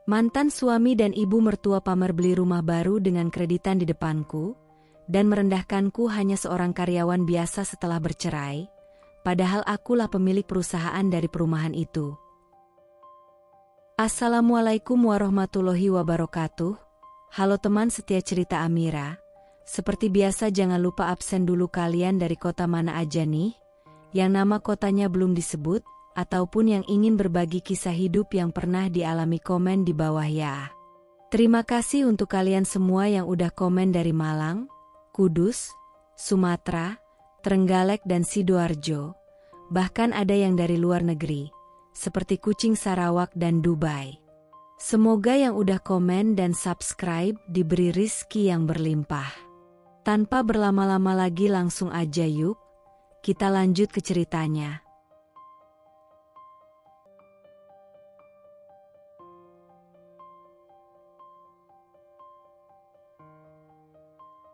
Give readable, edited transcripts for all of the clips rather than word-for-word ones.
Mantan suami dan ibu mertua pamer beli rumah baru dengan kreditan di depanku, dan merendahkanku hanya seorang karyawan biasa setelah bercerai, padahal akulah pemilik perusahaan dari perumahan itu. Assalamualaikum warahmatullahi wabarakatuh. Halo teman setia cerita Amira. Seperti biasa jangan lupa absen dulu kalian dari kota mana aja nih, yang nama kotanya belum disebut, ataupun yang ingin berbagi kisah hidup yang pernah dialami, komen di bawah ya. Terima kasih untuk kalian semua yang udah komen dari Malang, Kudus, Sumatera, Trenggalek dan Sidoarjo. Bahkan ada yang dari luar negeri, seperti Kucing, Sarawak dan Dubai. Semoga yang udah komen dan subscribe diberi rizki yang berlimpah. Tanpa berlama-lama lagi langsung aja yuk, kita lanjut ke ceritanya.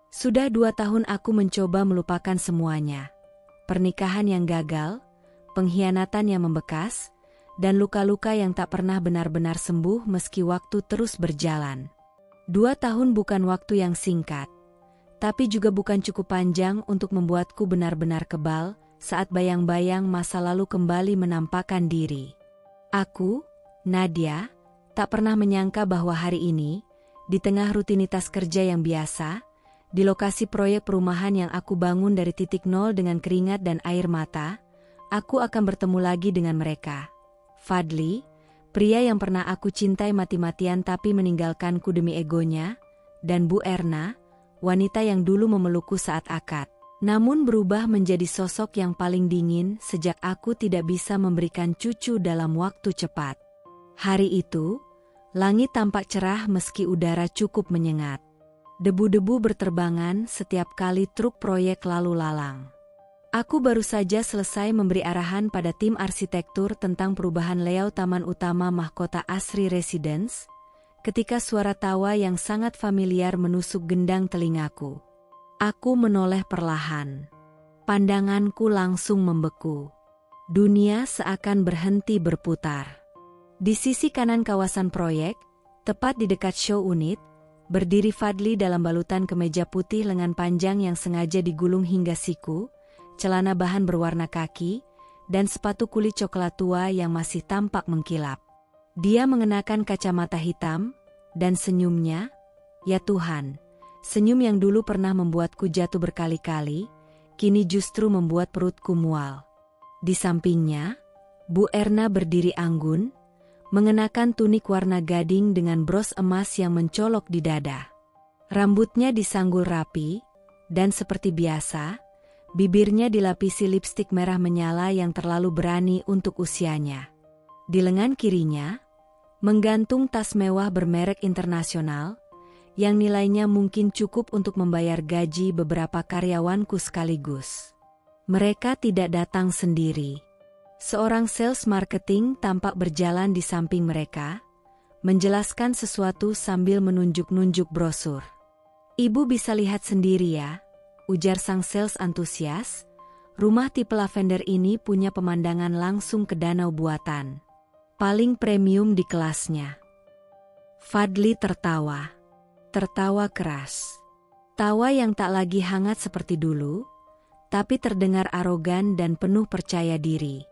Sudah 2 tahun aku mencoba melupakan semuanya. Pernikahan yang gagal, pengkhianatan yang membekas, dan luka-luka yang tak pernah benar-benar sembuh meski waktu terus berjalan. 2 tahun bukan waktu yang singkat, tapi juga bukan cukup panjang untuk membuatku benar-benar kebal saat bayang-bayang masa lalu kembali menampakkan diri. Aku, Nadia, tak pernah menyangka bahwa hari ini, di tengah rutinitas kerja yang biasa, di lokasi proyek perumahan yang aku bangun dari titik nol dengan keringat dan air mata, aku akan bertemu lagi dengan mereka. Fadli, pria yang pernah aku cintai mati-matian tapi meninggalkanku demi egonya, dan Bu Erna, wanita yang dulu memelukku saat akad, namun berubah menjadi sosok yang paling dingin sejak aku tidak bisa memberikan cucu dalam waktu cepat. Hari itu, langit tampak cerah meski udara cukup menyengat. Debu-debu berterbangan setiap kali truk proyek lalu lalang. Aku baru saja selesai memberi arahan pada tim arsitektur tentang perubahan layout taman utama Mahkota Asri Residence, ketika suara tawa yang sangat familiar menusuk gendang telingaku. Aku menoleh perlahan. Pandanganku langsung membeku. Dunia seakan berhenti berputar. Di sisi kanan kawasan proyek, tepat di dekat show unit, berdiri Fadli dalam balutan kemeja putih lengan panjang yang sengaja digulung hingga siku, celana bahan berwarna kaki, dan sepatu kulit coklat tua yang masih tampak mengkilap. Dia mengenakan kacamata hitam, dan senyumnya, ya Tuhan, senyum yang dulu pernah membuatku jatuh berkali-kali, kini justru membuat perutku mual. Di sampingnya, Bu Erna berdiri anggun, mengenakan tunik warna gading dengan bros emas yang mencolok di dada. Rambutnya disanggul rapi, dan seperti biasa, bibirnya dilapisi lipstik merah menyala yang terlalu berani untuk usianya. Di lengan kirinya, menggantung tas mewah bermerek internasional, yang nilainya mungkin cukup untuk membayar gaji beberapa karyawanku sekaligus. Mereka tidak datang sendiri. Seorang sales marketing tampak berjalan di samping mereka, menjelaskan sesuatu sambil menunjuk-nunjuk brosur. Ibu bisa lihat sendiri ya, ujar sang sales antusias, rumah tipe lavender ini punya pemandangan langsung ke danau buatan. Paling premium di kelasnya. Fadli tertawa. Tertawa keras. Tawa yang tak lagi hangat seperti dulu, tapi terdengar arogan dan penuh percaya diri.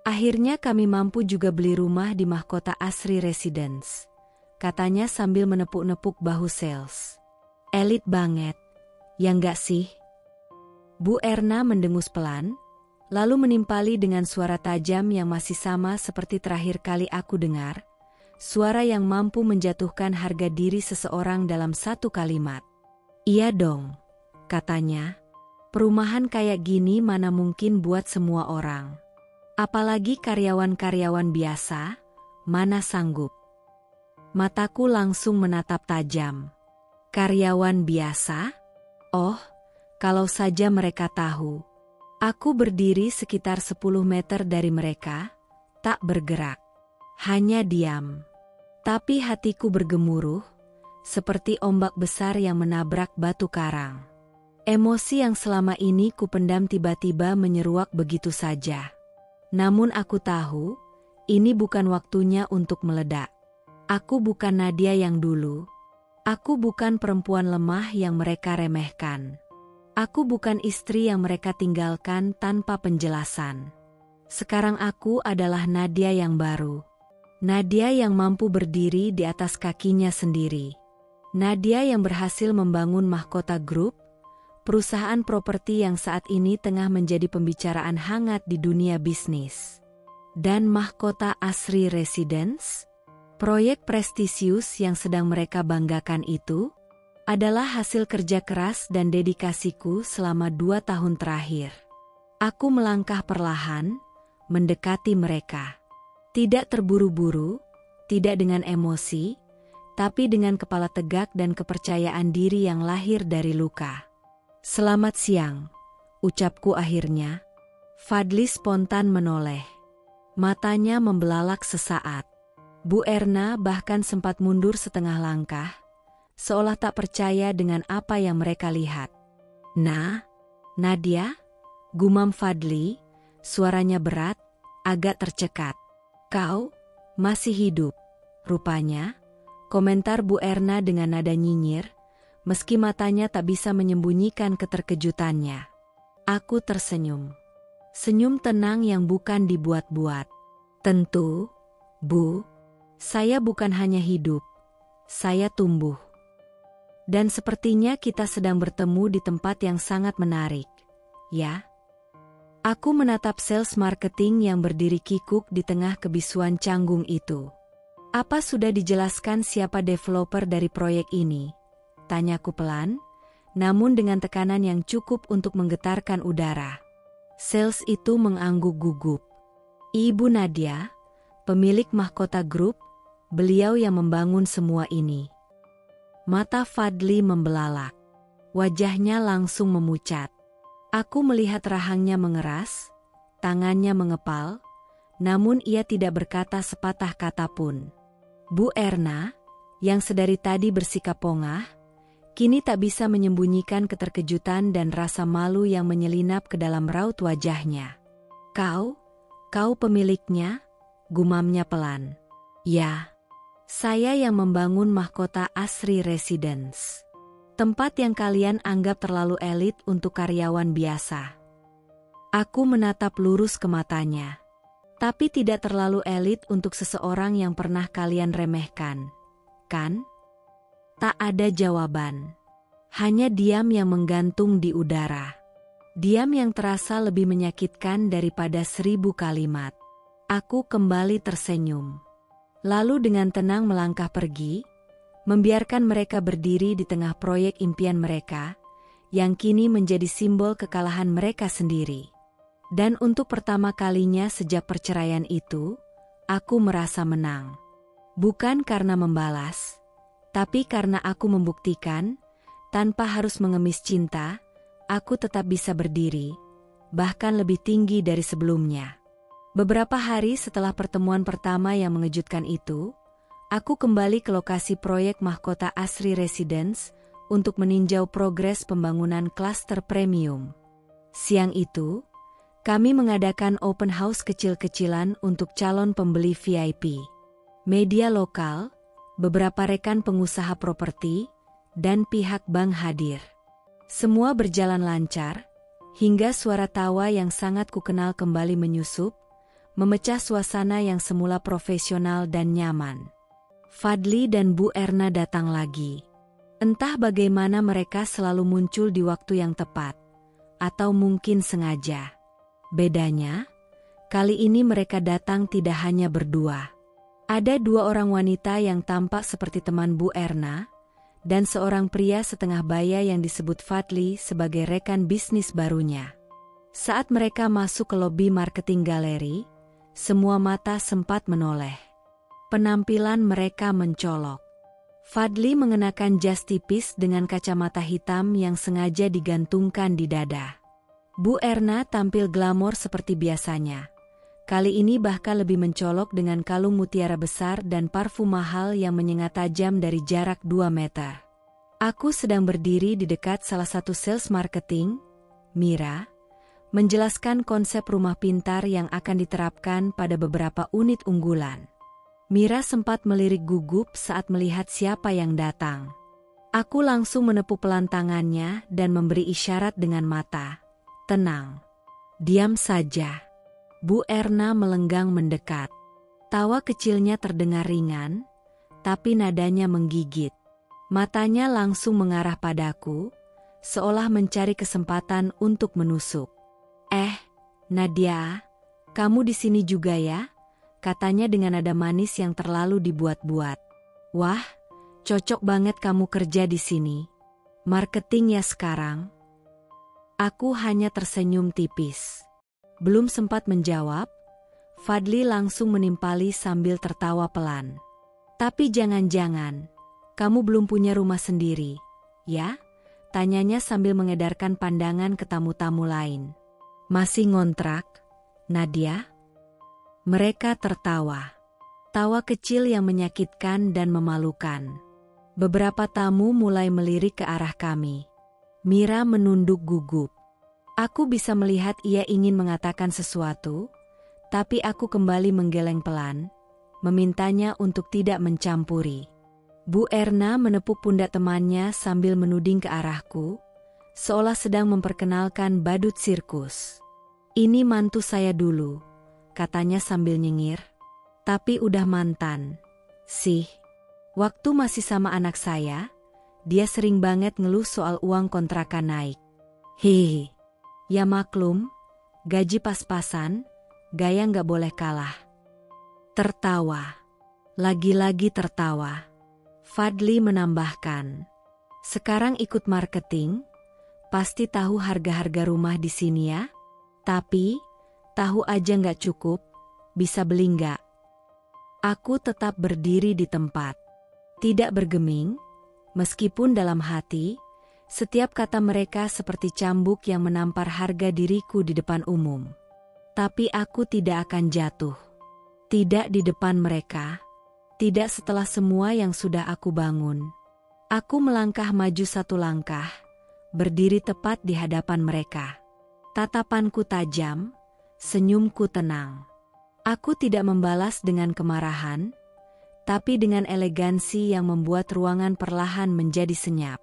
Akhirnya kami mampu juga beli rumah di Mahkota Asri Residence, katanya sambil menepuk-nepuk bahu sales. Elit banget, ya enggak sih? Bu Erna mendengus pelan, lalu menimpali dengan suara tajam yang masih sama seperti terakhir kali aku dengar, suara yang mampu menjatuhkan harga diri seseorang dalam satu kalimat. Iya dong, katanya, perumahan kayak gini mana mungkin buat semua orang. Apalagi karyawan-karyawan biasa, mana sanggup. Mataku langsung menatap tajam. Karyawan biasa? Oh, kalau saja mereka tahu. Aku berdiri sekitar 10 meter dari mereka, tak bergerak. Hanya diam. Tapi hatiku bergemuruh, seperti ombak besar yang menabrak batu karang. Emosi yang selama ini kupendam tiba-tiba menyeruak begitu saja. Namun aku tahu, ini bukan waktunya untuk meledak. Aku bukan Nadia yang dulu. Aku bukan perempuan lemah yang mereka remehkan. Aku bukan istri yang mereka tinggalkan tanpa penjelasan. Sekarang aku adalah Nadia yang baru. Nadia yang mampu berdiri di atas kakinya sendiri. Nadia yang berhasil membangun Mahkota Group, perusahaan properti yang saat ini tengah menjadi pembicaraan hangat di dunia bisnis. Dan Mahkota Asri Residence, proyek prestisius yang sedang mereka banggakan itu, adalah hasil kerja keras dan dedikasiku selama 2 tahun terakhir. Aku melangkah perlahan, mendekati mereka. Tidak terburu-buru, tidak dengan emosi, tapi dengan kepala tegak dan kepercayaan diri yang lahir dari luka. "Selamat siang," ucapku akhirnya. Fadli spontan menoleh. Matanya membelalak sesaat. Bu Erna bahkan sempat mundur setengah langkah, seolah tak percaya dengan apa yang mereka lihat. Nadia?" gumam Fadli, suaranya berat, agak tercekat. "Kau masih hidup, rupanya," komentar Bu Erna dengan nada nyinyir, meski matanya tak bisa menyembunyikan keterkejutannya. Aku tersenyum. Senyum tenang yang bukan dibuat-buat. "Tentu, Bu. Saya bukan hanya hidup, saya tumbuh. Dan sepertinya kita sedang bertemu di tempat yang sangat menarik, ya?" Aku menatap sales marketing yang berdiri kikuk di tengah kebisuan canggung itu. "Apa sudah dijelaskan siapa developer dari proyek ini?" tanyaku pelan, namun dengan tekanan yang cukup untuk menggetarkan udara. Sales itu mengangguk gugup. "Ibu Nadia, pemilik Mahkota Group, beliau yang membangun semua ini." Mata Fadli membelalak. Wajahnya langsung memucat. Aku melihat rahangnya mengeras, tangannya mengepal, namun ia tidak berkata sepatah kata pun. Bu Erna, yang sedari tadi bersikap pongah, kini tak bisa menyembunyikan keterkejutan dan rasa malu yang menyelinap ke dalam raut wajahnya. Kau pemiliknya?" gumamnya pelan. "Ya, saya yang membangun Mahkota Asri Residence. Tempat yang kalian anggap terlalu elit untuk karyawan biasa." Aku menatap lurus ke matanya. "Tapi tidak terlalu elit untuk seseorang yang pernah kalian remehkan, kan?" Tak ada jawaban. Hanya diam yang menggantung di udara. Diam yang terasa lebih menyakitkan daripada 1000 kalimat. Aku kembali tersenyum. Lalu dengan tenang melangkah pergi, membiarkan mereka berdiri di tengah proyek impian mereka, yang kini menjadi simbol kekalahan mereka sendiri. Dan untuk pertama kalinya sejak perceraian itu, aku merasa menang. Bukan karena membalas, tapi karena aku membuktikan, tanpa harus mengemis cinta, aku tetap bisa berdiri, bahkan lebih tinggi dari sebelumnya. Beberapa hari setelah pertemuan pertama yang mengejutkan itu, aku kembali ke lokasi proyek Mahkota Asri Residence untuk meninjau progres pembangunan klaster premium. Siang itu, kami mengadakan open house kecil-kecilan untuk calon pembeli VIP. Media lokal, beberapa rekan pengusaha properti, dan pihak bank hadir. Semua berjalan lancar, hingga suara tawa yang sangat kukenal kembali menyusup, memecah suasana yang semula profesional dan nyaman. Fadli dan Bu Erna datang lagi. Entah bagaimana mereka selalu muncul di waktu yang tepat, atau mungkin sengaja. Bedanya, kali ini mereka datang tidak hanya berdua. Ada 2 orang wanita yang tampak seperti teman Bu Erna, dan seorang pria setengah baya yang disebut Fadli sebagai rekan bisnis barunya. Saat mereka masuk ke lobi marketing galeri, semua mata sempat menoleh. Penampilan mereka mencolok. Fadli mengenakan jas tipis dengan kacamata hitam yang sengaja digantungkan di dada. Bu Erna tampil glamor seperti biasanya. Kali ini bahkan lebih mencolok dengan kalung mutiara besar dan parfum mahal yang menyengat tajam dari jarak 2 meter. Aku sedang berdiri di dekat salah satu sales marketing, Mira, menjelaskan konsep rumah pintar yang akan diterapkan pada beberapa unit unggulan. Mira sempat melirik gugup saat melihat siapa yang datang. Aku langsung menepuk pelan tangannya dan memberi isyarat dengan mata. Tenang. Diam saja. Bu Erna melenggang mendekat. Tawa kecilnya terdengar ringan, tapi nadanya menggigit. Matanya langsung mengarah padaku, seolah mencari kesempatan untuk menusuk. Nadia, kamu di sini juga ya? Katanya dengan nada manis yang terlalu dibuat-buat. Wah, cocok banget kamu kerja di sini. Marketing ya sekarang? Aku hanya tersenyum tipis. Belum sempat menjawab, Fadli langsung menimpali sambil tertawa pelan. Tapi jangan-jangan, kamu belum punya rumah sendiri, ya? Tanyanya sambil mengedarkan pandangan ke tamu-tamu lain. Masih ngontrak, Nadia? Mereka tertawa. Tawa kecil yang menyakitkan dan memalukan. Beberapa tamu mulai melirik ke arah kami. Mira menunduk gugup. Aku bisa melihat ia ingin mengatakan sesuatu, tapi aku kembali menggeleng pelan, memintanya untuk tidak mencampuri. Bu Erna menepuk pundak temannya sambil menuding ke arahku, seolah sedang memperkenalkan badut sirkus. Ini mantu saya dulu, katanya sambil nyengir. Tapi udah mantan. Sih, waktu masih sama anak saya, dia sering banget ngeluh soal uang kontrakan naik. Hihi, ya maklum, gaji pas-pasan, gaya nggak boleh kalah. Tertawa. Lagi-lagi tertawa. Fadli menambahkan, sekarang ikut marketing, pasti tahu harga-harga rumah di sini ya? Tapi, tahu aja nggak cukup, bisa beli nggak? Aku tetap berdiri di tempat. Tidak bergeming, meskipun dalam hati, setiap kata mereka seperti cambuk yang menampar harga diriku di depan umum. Tapi aku tidak akan jatuh. Tidak di depan mereka. Tidak setelah semua yang sudah aku bangun. Aku melangkah maju satu langkah, berdiri tepat di hadapan mereka. Tatapanku tajam, senyumku tenang. Aku tidak membalas dengan kemarahan, tapi dengan elegansi yang membuat ruangan perlahan menjadi senyap.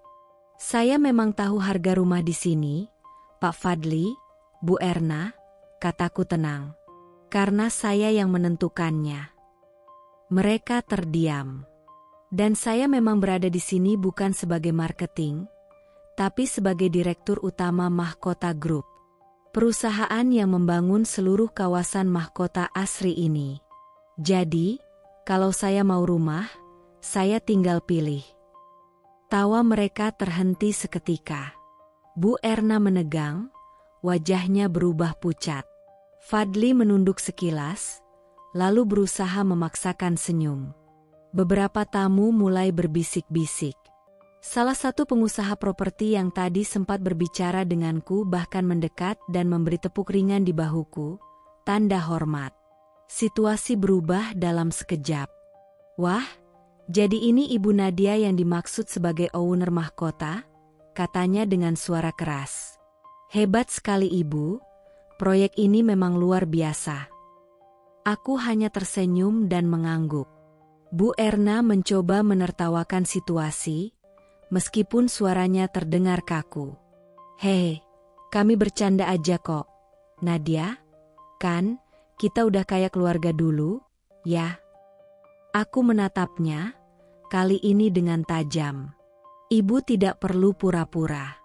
Saya memang tahu harga rumah di sini, Pak Fadli, Bu Erna, kataku tenang. Karena saya yang menentukannya. Mereka terdiam. Dan saya memang berada di sini bukan sebagai marketing, tapi sebagai direktur utama Mahkota Group. Perusahaan yang membangun seluruh kawasan Mahkota Asri ini. Jadi, kalau saya mau rumah, saya tinggal pilih. Tawa mereka terhenti seketika. Bu Erna menegang, wajahnya berubah pucat. Fadli menunduk sekilas, lalu berusaha memaksakan senyum. Beberapa tamu mulai berbisik-bisik. Salah satu pengusaha properti yang tadi sempat berbicara denganku bahkan mendekat dan memberi tepuk ringan di bahuku, tanda hormat. Situasi berubah dalam sekejap. Wah, jadi ini Ibu Nadia yang dimaksud sebagai owner mahkota? Katanya dengan suara keras. Hebat sekali Ibu, proyek ini memang luar biasa. Aku hanya tersenyum dan mengangguk. Bu Erna mencoba menertawakan situasi, meskipun suaranya terdengar kaku. Hei, kami bercanda aja kok. Nadia, kan, kita udah kayak keluarga dulu, ya? Aku menatapnya, kali ini dengan tajam. Ibu tidak perlu pura-pura.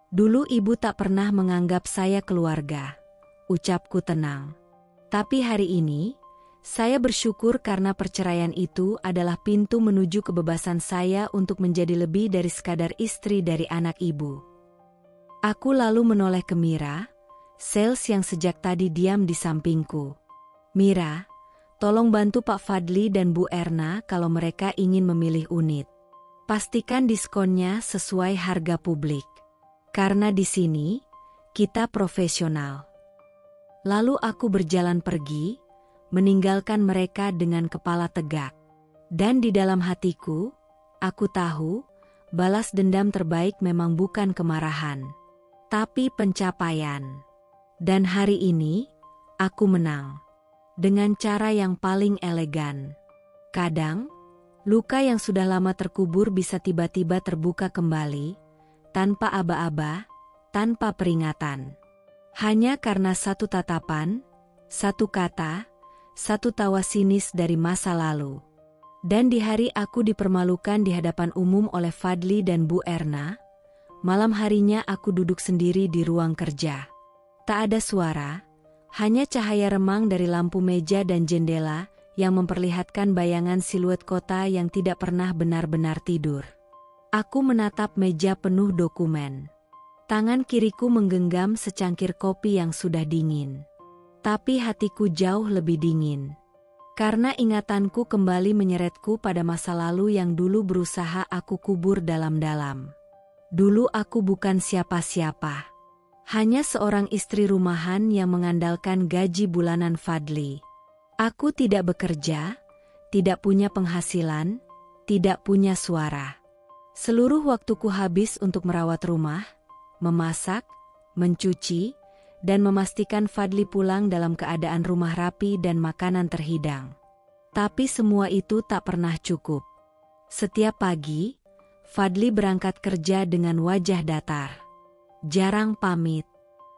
Dulu ibu tak pernah menganggap saya keluarga, ucapku tenang. Tapi hari ini, saya bersyukur karena perceraian itu adalah pintu menuju kebebasan saya untuk menjadi lebih dari sekadar istri dari anak ibu. Aku lalu menoleh ke Mira, sales yang sejak tadi diam di sampingku. Mira, tolong bantu Pak Fadli dan Bu Erna kalau mereka ingin memilih unit. Pastikan diskonnya sesuai harga publik. Karena di sini, kita profesional. Lalu aku berjalan pergi, meninggalkan mereka dengan kepala tegak. Dan di dalam hatiku, aku tahu, balas dendam terbaik memang bukan kemarahan, tapi pencapaian. Dan hari ini, aku menang. Dengan cara yang paling elegan. Kadang, luka yang sudah lama terkubur bisa tiba-tiba terbuka kembali, tanpa aba-aba, tanpa peringatan. Hanya karena satu tatapan, satu kata, satu tawa sinis dari masa lalu. Dan di hari aku dipermalukan di hadapan umum oleh Fadli dan Bu Erna, malam harinya aku duduk sendiri di ruang kerja. Tak ada suara, hanya cahaya remang dari lampu meja dan jendela yang memperlihatkan bayangan siluet kota yang tidak pernah benar-benar tidur. Aku menatap meja penuh dokumen. Tangan kiriku menggenggam secangkir kopi yang sudah dingin. Tapi hatiku jauh lebih dingin. Karena ingatanku kembali menyeretku pada masa lalu yang dulu berusaha aku kubur dalam-dalam. Dulu aku bukan siapa-siapa. Hanya seorang istri rumahan yang mengandalkan gaji bulanan Fadli. Aku tidak bekerja, tidak punya penghasilan, tidak punya suara. Seluruh waktuku habis untuk merawat rumah, memasak, mencuci, dan memastikan Fadli pulang dalam keadaan rumah rapi dan makanan terhidang. Tapi semua itu tak pernah cukup. Setiap pagi, Fadli berangkat kerja dengan wajah datar. Jarang pamit.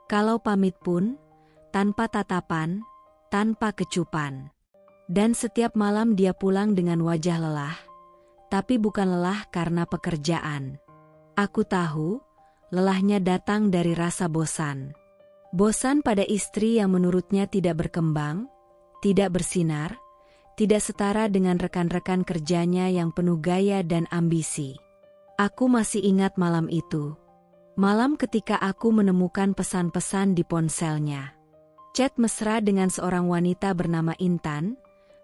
Kalau pamit pun, tanpa tatapan, tanpa kecupan. Dan setiap malam dia pulang dengan wajah lelah, tapi bukan lelah karena pekerjaan. Aku tahu, lelahnya datang dari rasa bosan. Bosan pada istri yang menurutnya tidak berkembang, tidak bersinar, tidak setara dengan rekan-rekan kerjanya yang penuh gaya dan ambisi. Aku masih ingat malam itu. Malam ketika aku menemukan pesan-pesan di ponselnya. Chat mesra dengan seorang wanita bernama Intan,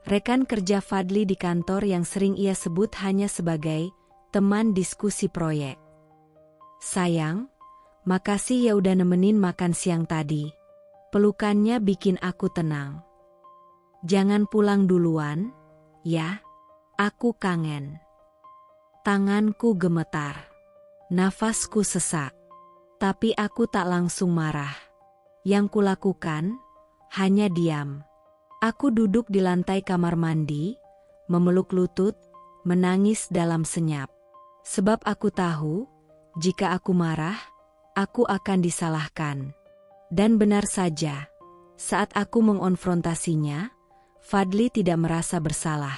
rekan kerja Fadli di kantor yang sering ia sebut hanya sebagai teman diskusi proyek. Sayang, makasih ya udah nemenin makan siang tadi. Pelukannya bikin aku tenang. Jangan pulang duluan, ya. Aku kangen. Tanganku gemetar. Nafasku sesak. Tapi aku tak langsung marah. Yang kulakukan, hanya diam. Aku duduk di lantai kamar mandi, memeluk lutut, menangis dalam senyap. Sebab aku tahu, jika aku marah, aku akan disalahkan. Dan benar saja, saat aku mengonfrontasinya, Fadli tidak merasa bersalah.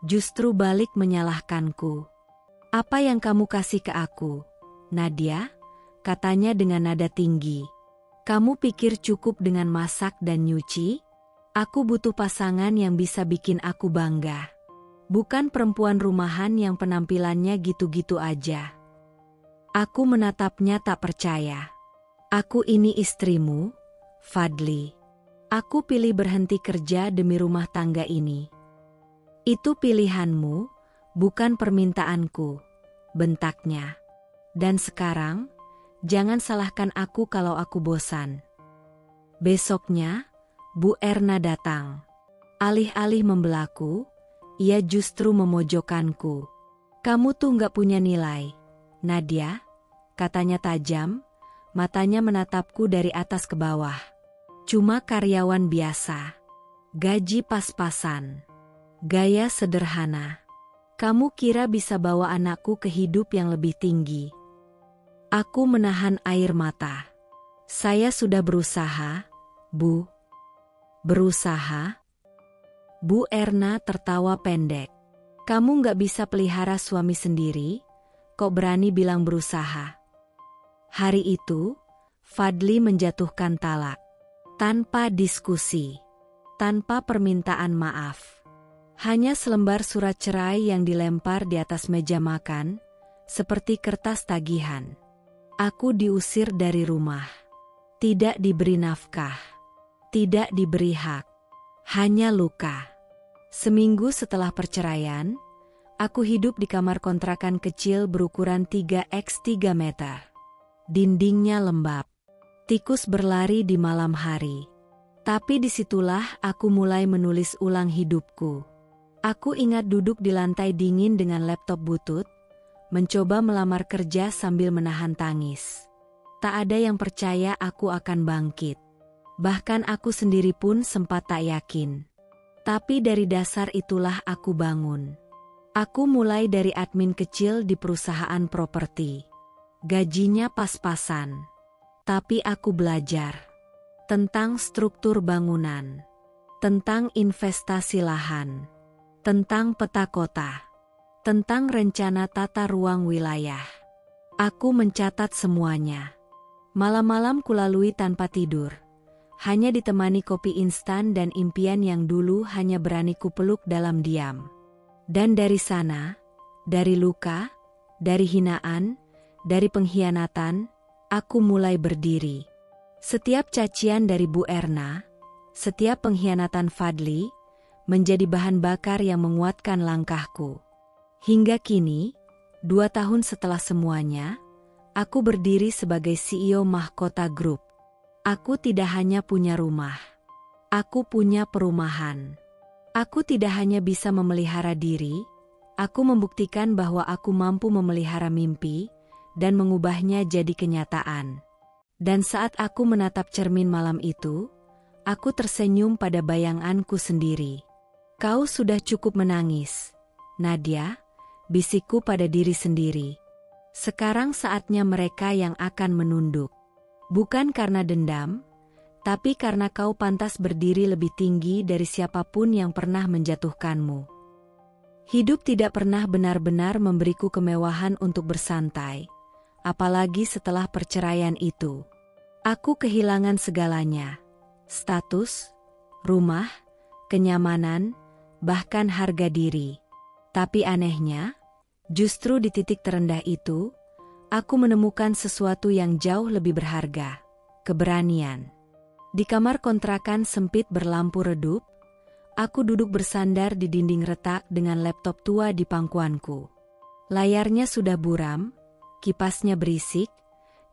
Justru balik menyalahkanku. Apa yang kamu kasih ke aku, Nadia? Katanya dengan nada tinggi. Kamu pikir cukup dengan masak dan nyuci? Aku butuh pasangan yang bisa bikin aku bangga. Bukan perempuan rumahan yang penampilannya gitu-gitu aja. Aku menatapnya tak percaya. Aku ini istrimu, Fadli. Aku pilih berhenti kerja demi rumah tangga ini. Itu pilihanmu, bukan permintaanku, bentaknya. Dan sekarang, jangan salahkan aku kalau aku bosan. Besoknya, Bu Erna datang. Alih-alih membelaku, ia justru memojokkanku. Kamu tuh gak punya nilai, Nadia, katanya tajam, matanya menatapku dari atas ke bawah. Cuma karyawan biasa, gaji pas-pasan, gaya sederhana. Kamu kira bisa bawa anakku ke hidup yang lebih tinggi? Aku menahan air mata. Saya sudah berusaha, Bu. Berusaha? Bu Erna tertawa pendek. Kamu gak bisa pelihara suami sendiri, kok berani bilang berusaha? Hari itu, Fadli menjatuhkan talak. Tanpa diskusi, tanpa permintaan maaf. Hanya selembar surat cerai yang dilempar di atas meja makan, seperti kertas tagihan. Aku diusir dari rumah. Tidak diberi nafkah. Tidak diberi hak. Hanya luka. Seminggu setelah perceraian, aku hidup di kamar kontrakan kecil berukuran 3x3 meter. Dindingnya lembab. Tikus berlari di malam hari. Tapi disitulah aku mulai menulis ulang hidupku. Aku ingat duduk di lantai dingin dengan laptop butut, mencoba melamar kerja sambil menahan tangis. Tak ada yang percaya aku akan bangkit. Bahkan aku sendiri pun sempat tak yakin. Tapi dari dasar itulah aku bangun. Aku mulai dari admin kecil di perusahaan properti. Gajinya pas-pasan. Tapi aku belajar tentang struktur bangunan, tentang investasi lahan, tentang peta kota, tentang rencana tata ruang wilayah. Aku mencatat semuanya. Malam-malam kulalui tanpa tidur, hanya ditemani kopi instan dan impian yang dulu hanya berani kupeluk dalam diam. Dan dari sana, dari luka, dari hinaan, dari pengkhianatan, aku mulai berdiri. Setiap cacian dari Bu Erna, setiap pengkhianatan Fadli, menjadi bahan bakar yang menguatkan langkahku. Hingga kini, 2 tahun setelah semuanya, aku berdiri sebagai CEO Mahkota Group. Aku tidak hanya punya rumah. Aku punya perumahan. Aku tidak hanya bisa memelihara diri, aku membuktikan bahwa aku mampu memelihara mimpi dan mengubahnya jadi kenyataan. Dan saat aku menatap cermin malam itu, aku tersenyum pada bayanganku sendiri. Kau sudah cukup menangis, Nadia, bisikku pada diri sendiri. Sekarang saatnya mereka yang akan menunduk. Bukan karena dendam, tapi karena kau pantas berdiri lebih tinggi dari siapapun yang pernah menjatuhkanmu. Hidup tidak pernah benar-benar memberiku kemewahan untuk bersantai, apalagi setelah perceraian itu. Aku kehilangan segalanya, status, rumah, kenyamanan, bahkan harga diri. Tapi anehnya, justru di titik terendah itu, aku menemukan sesuatu yang jauh lebih berharga, keberanian. Di kamar kontrakan sempit berlampu redup, aku duduk bersandar di dinding retak dengan laptop tua di pangkuanku. Layarnya sudah buram, kipasnya berisik,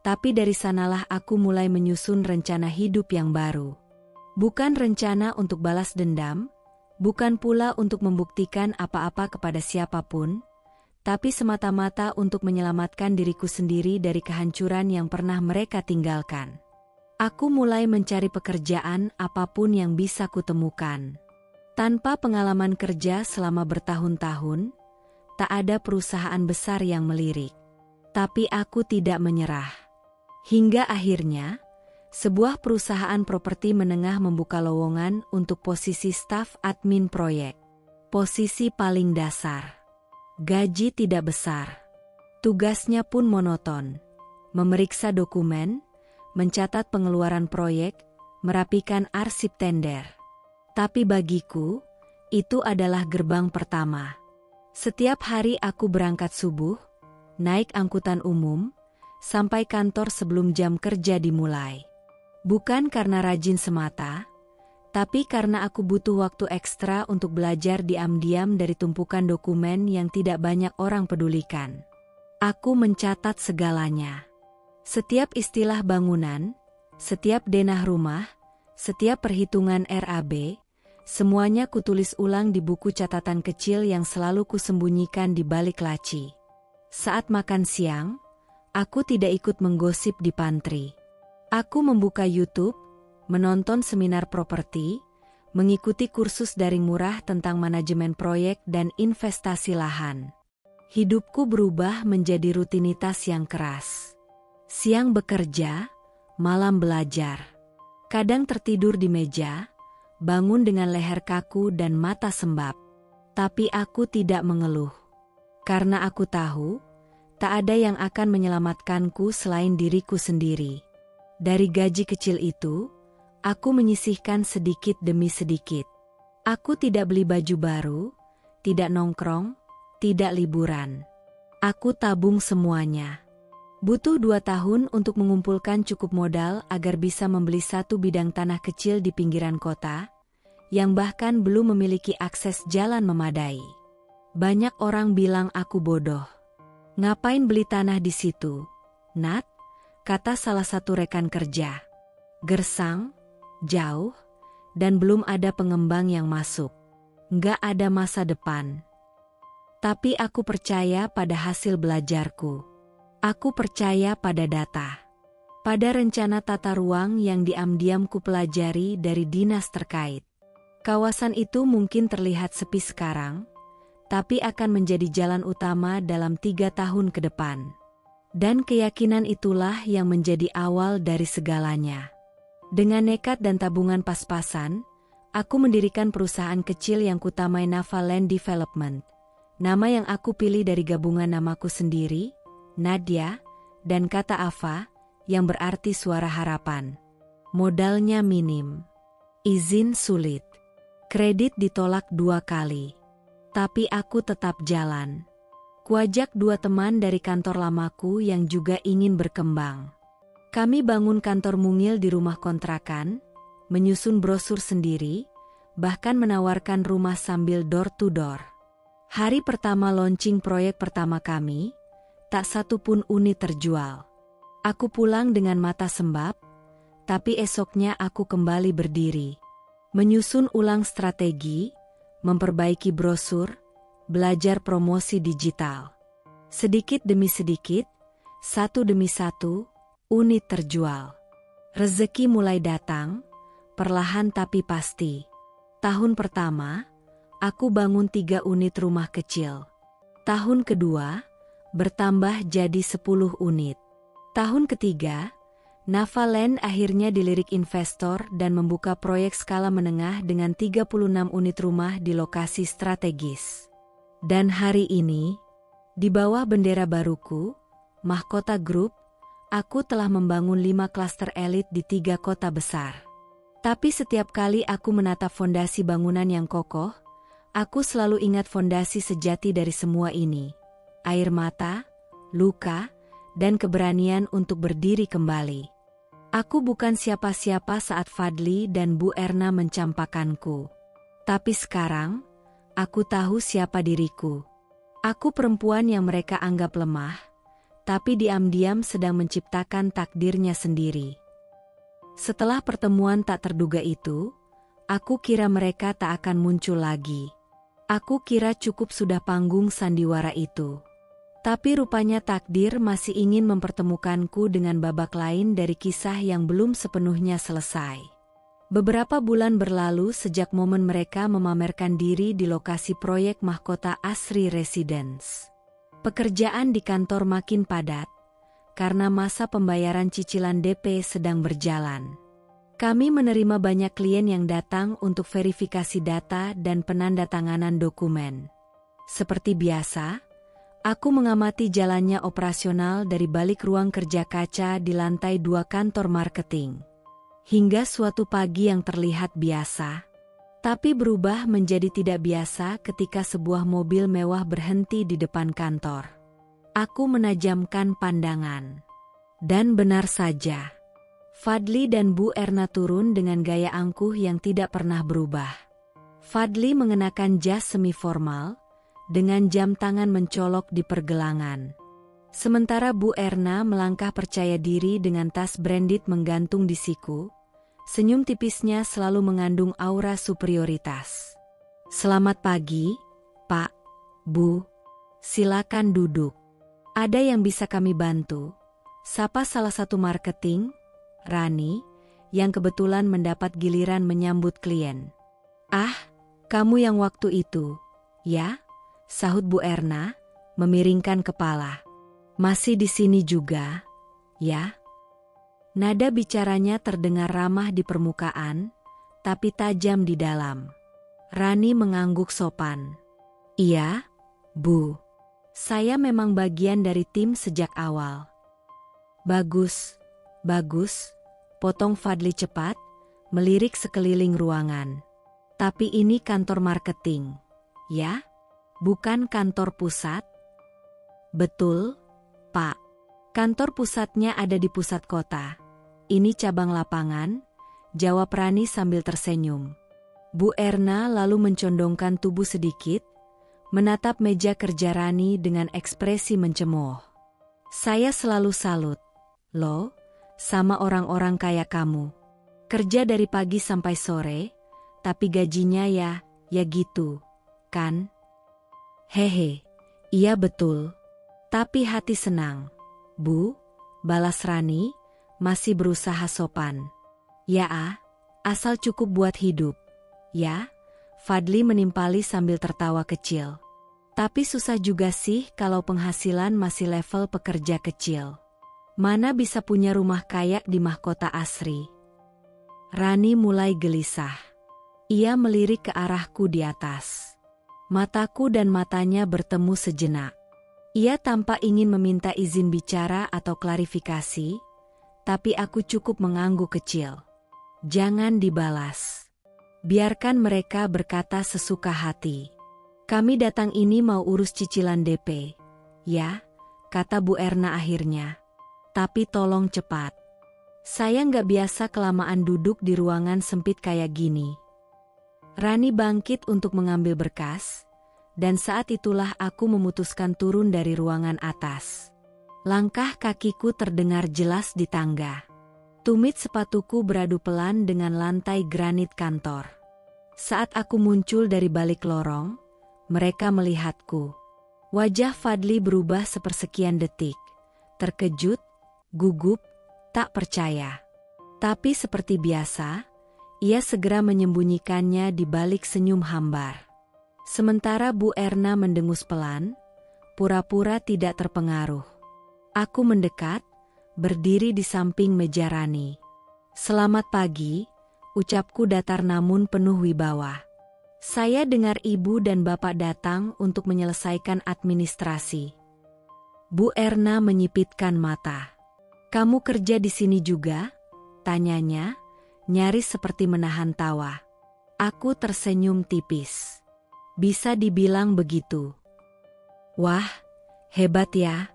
tapi dari sanalah aku mulai menyusun rencana hidup yang baru. Bukan rencana untuk balas dendam, bukan pula untuk membuktikan apa-apa kepada siapapun, tapi semata-mata untuk menyelamatkan diriku sendiri dari kehancuran yang pernah mereka tinggalkan. Aku mulai mencari pekerjaan apapun yang bisa kutemukan. Tanpa pengalaman kerja selama bertahun-tahun, tak ada perusahaan besar yang melirik. Tapi aku tidak menyerah. Hingga akhirnya, sebuah perusahaan properti menengah membuka lowongan untuk posisi staf admin proyek. Posisi paling dasar. Gaji tidak besar. Tugasnya pun monoton. Memeriksa dokumen, mencatat pengeluaran proyek, merapikan arsip tender. Tapi bagiku, itu adalah gerbang pertama. Setiap hari aku berangkat subuh, naik angkutan umum, sampai kantor sebelum jam kerja dimulai. Bukan karena rajin semata, tapi karena aku butuh waktu ekstra untuk belajar diam-diam dari tumpukan dokumen yang tidak banyak orang pedulikan. Aku mencatat segalanya. Setiap istilah bangunan, setiap denah rumah, setiap perhitungan RAB, semuanya kutulis ulang di buku catatan kecil yang selalu kusembunyikan di balik laci. Saat makan siang, aku tidak ikut menggosip di pantry. Aku membuka YouTube, menonton seminar properti, mengikuti kursus daring murah tentang manajemen proyek dan investasi lahan. Hidupku berubah menjadi rutinitas yang keras. Siang bekerja, malam belajar. Kadang tertidur di meja, bangun dengan leher kaku dan mata sembab. Tapi aku tidak mengeluh. Karena aku tahu, tak ada yang akan menyelamatkanku selain diriku sendiri. Dari gaji kecil itu, aku menyisihkan sedikit demi sedikit. Aku tidak beli baju baru, tidak nongkrong, tidak liburan. Aku tabung semuanya. Butuh 2 tahun untuk mengumpulkan cukup modal agar bisa membeli satu bidang tanah kecil di pinggiran kota, yang bahkan belum memiliki akses jalan memadai. Banyak orang bilang aku bodoh. Ngapain beli tanah di situ, Nat? Kata salah satu rekan kerja. Gersang, jauh, dan belum ada pengembang yang masuk. Nggak ada masa depan. Tapi aku percaya pada hasil belajarku. Aku percaya pada data. Pada rencana tata ruang yang diam-diam kupelajari dari dinas terkait. Kawasan itu mungkin terlihat sepi sekarang, tapi akan menjadi jalan utama dalam 3 tahun ke depan. Dan keyakinan itulah yang menjadi awal dari segalanya. Dengan nekat dan tabungan pas-pasan, aku mendirikan perusahaan kecil yang kutamai Nafa Land Development. Nama yang aku pilih dari gabungan namaku sendiri, Nadia, dan kata Ava, yang berarti suara harapan. Modalnya minim. Izin sulit. Kredit ditolak 2 kali. Tapi aku tetap jalan. Kuajak 2 teman dari kantor lamaku yang juga ingin berkembang. Kami bangun kantor mungil di rumah kontrakan, menyusun brosur sendiri, bahkan menawarkan rumah sambil door to door. Hari pertama launching proyek pertama kami, tak satu pun unit terjual. Aku pulang dengan mata sembab, tapi esoknya aku kembali berdiri. Menyusun ulang strategi, memperbaiki brosur, belajar promosi digital. Sedikit demi sedikit, satu demi satu, unit terjual. Rezeki mulai datang, perlahan tapi pasti. Tahun pertama, aku bangun 3 unit rumah kecil. Tahun kedua, bertambah jadi 10 unit. Tahun ketiga, Nafa Land akhirnya dilirik investor dan membuka proyek skala menengah dengan 36 unit rumah di lokasi strategis. Dan hari ini, di bawah bendera baruku, Mahkota Group, aku telah membangun 5 klaster elit di 3 kota besar. Tapi setiap kali aku menatap fondasi bangunan yang kokoh, aku selalu ingat fondasi sejati dari semua ini. Air mata, luka, dan keberanian untuk berdiri kembali. Aku bukan siapa-siapa saat Fadli dan Bu Erna mencampakkanku. Tapi sekarang, aku tahu siapa diriku. Aku perempuan yang mereka anggap lemah, tapi diam-diam sedang menciptakan takdirnya sendiri. Setelah pertemuan tak terduga itu, aku kira mereka tak akan muncul lagi. Aku kira cukup sudah panggung sandiwara itu. Tapi rupanya takdir masih ingin mempertemukanku dengan babak lain dari kisah yang belum sepenuhnya selesai. Beberapa bulan berlalu sejak momen mereka memamerkan diri di lokasi proyek Mahkota Asri Residence. Pekerjaan di kantor makin padat, karena masa pembayaran cicilan DP sedang berjalan. Kami menerima banyak klien yang datang untuk verifikasi data dan penandatanganan dokumen. Seperti biasa, aku mengamati jalannya operasional dari balik ruang kerja kaca di lantai 2 kantor marketing. Hingga suatu pagi yang terlihat biasa, tapi berubah menjadi tidak biasa ketika sebuah mobil mewah berhenti di depan kantor. Aku menajamkan pandangan. Dan benar saja, Fadli dan Bu Erna turun dengan gaya angkuh yang tidak pernah berubah. Fadli mengenakan jas semi-formal, dengan jam tangan mencolok di pergelangan. Sementara Bu Erna melangkah percaya diri dengan tas branded menggantung di siku, senyum tipisnya selalu mengandung aura superioritas. "Selamat pagi, Pak, Bu. Silakan duduk. Ada yang bisa kami bantu?" Sapa salah satu marketing, Rani, yang kebetulan mendapat giliran menyambut klien. "Ah, kamu yang waktu itu, ya?" sahut Bu Erna, memiringkan kepala. "Masih di sini juga, ya?" Nada bicaranya terdengar ramah di permukaan, tapi tajam di dalam. Rani mengangguk sopan. "Iya, Bu. Saya memang bagian dari tim sejak awal." "Bagus, bagus," potong Fadli cepat, melirik sekeliling ruangan. "Tapi ini kantor marketing, ya? Bukan kantor pusat?" "Betul, Pak. Kantor pusatnya ada di pusat kota. Ini cabang lapangan," jawab Rani sambil tersenyum. Bu Erna lalu mencondongkan tubuh sedikit, menatap meja kerja Rani dengan ekspresi mencemooh. "Saya selalu salut, loh, sama orang-orang kayak kamu. Kerja dari pagi sampai sore, tapi gajinya ya gitu, kan?" "Hehe, iya betul. Tapi hati senang, Bu," balas Rani, masih berusaha sopan. "Ya asal cukup buat hidup. Ya, Fadli menimpali sambil tertawa kecil. Tapi susah juga sih kalau penghasilan masih level pekerja kecil. Mana bisa punya rumah kayak di mahkota Asri? Rani mulai gelisah. Ia melirik ke arahku di atas. Mataku dan matanya bertemu sejenak. Ia tampak ingin meminta izin bicara atau klarifikasi, tapi aku cukup mengangguk kecil. Jangan dibalas. Biarkan mereka berkata sesuka hati. Kami datang ini mau urus cicilan DP. Ya, kata Bu Erna akhirnya. Tapi tolong cepat. Saya nggak biasa kelamaan duduk di ruangan sempit kayak gini. Rani bangkit untuk mengambil berkas, dan saat itulah aku memutuskan turun dari ruangan atas. Langkah kakiku terdengar jelas di tangga. Tumit sepatuku beradu pelan dengan lantai granit kantor. Saat aku muncul dari balik lorong, mereka melihatku. Wajah Fadli berubah sepersekian detik. Terkejut, gugup, tak percaya. Tapi seperti biasa, ia segera menyembunyikannya di balik senyum hambar. Sementara Bu Erna mendengus pelan, pura-pura tidak terpengaruh. Aku mendekat, berdiri di samping meja Rani. Selamat pagi, ucapku datar namun penuh wibawa. Saya dengar ibu dan bapak datang untuk menyelesaikan administrasi. Bu Erna menyipitkan mata. Kamu kerja di sini juga? Tanyanya, nyaris seperti menahan tawa. Aku tersenyum tipis. Bisa dibilang begitu. Wah, hebat ya.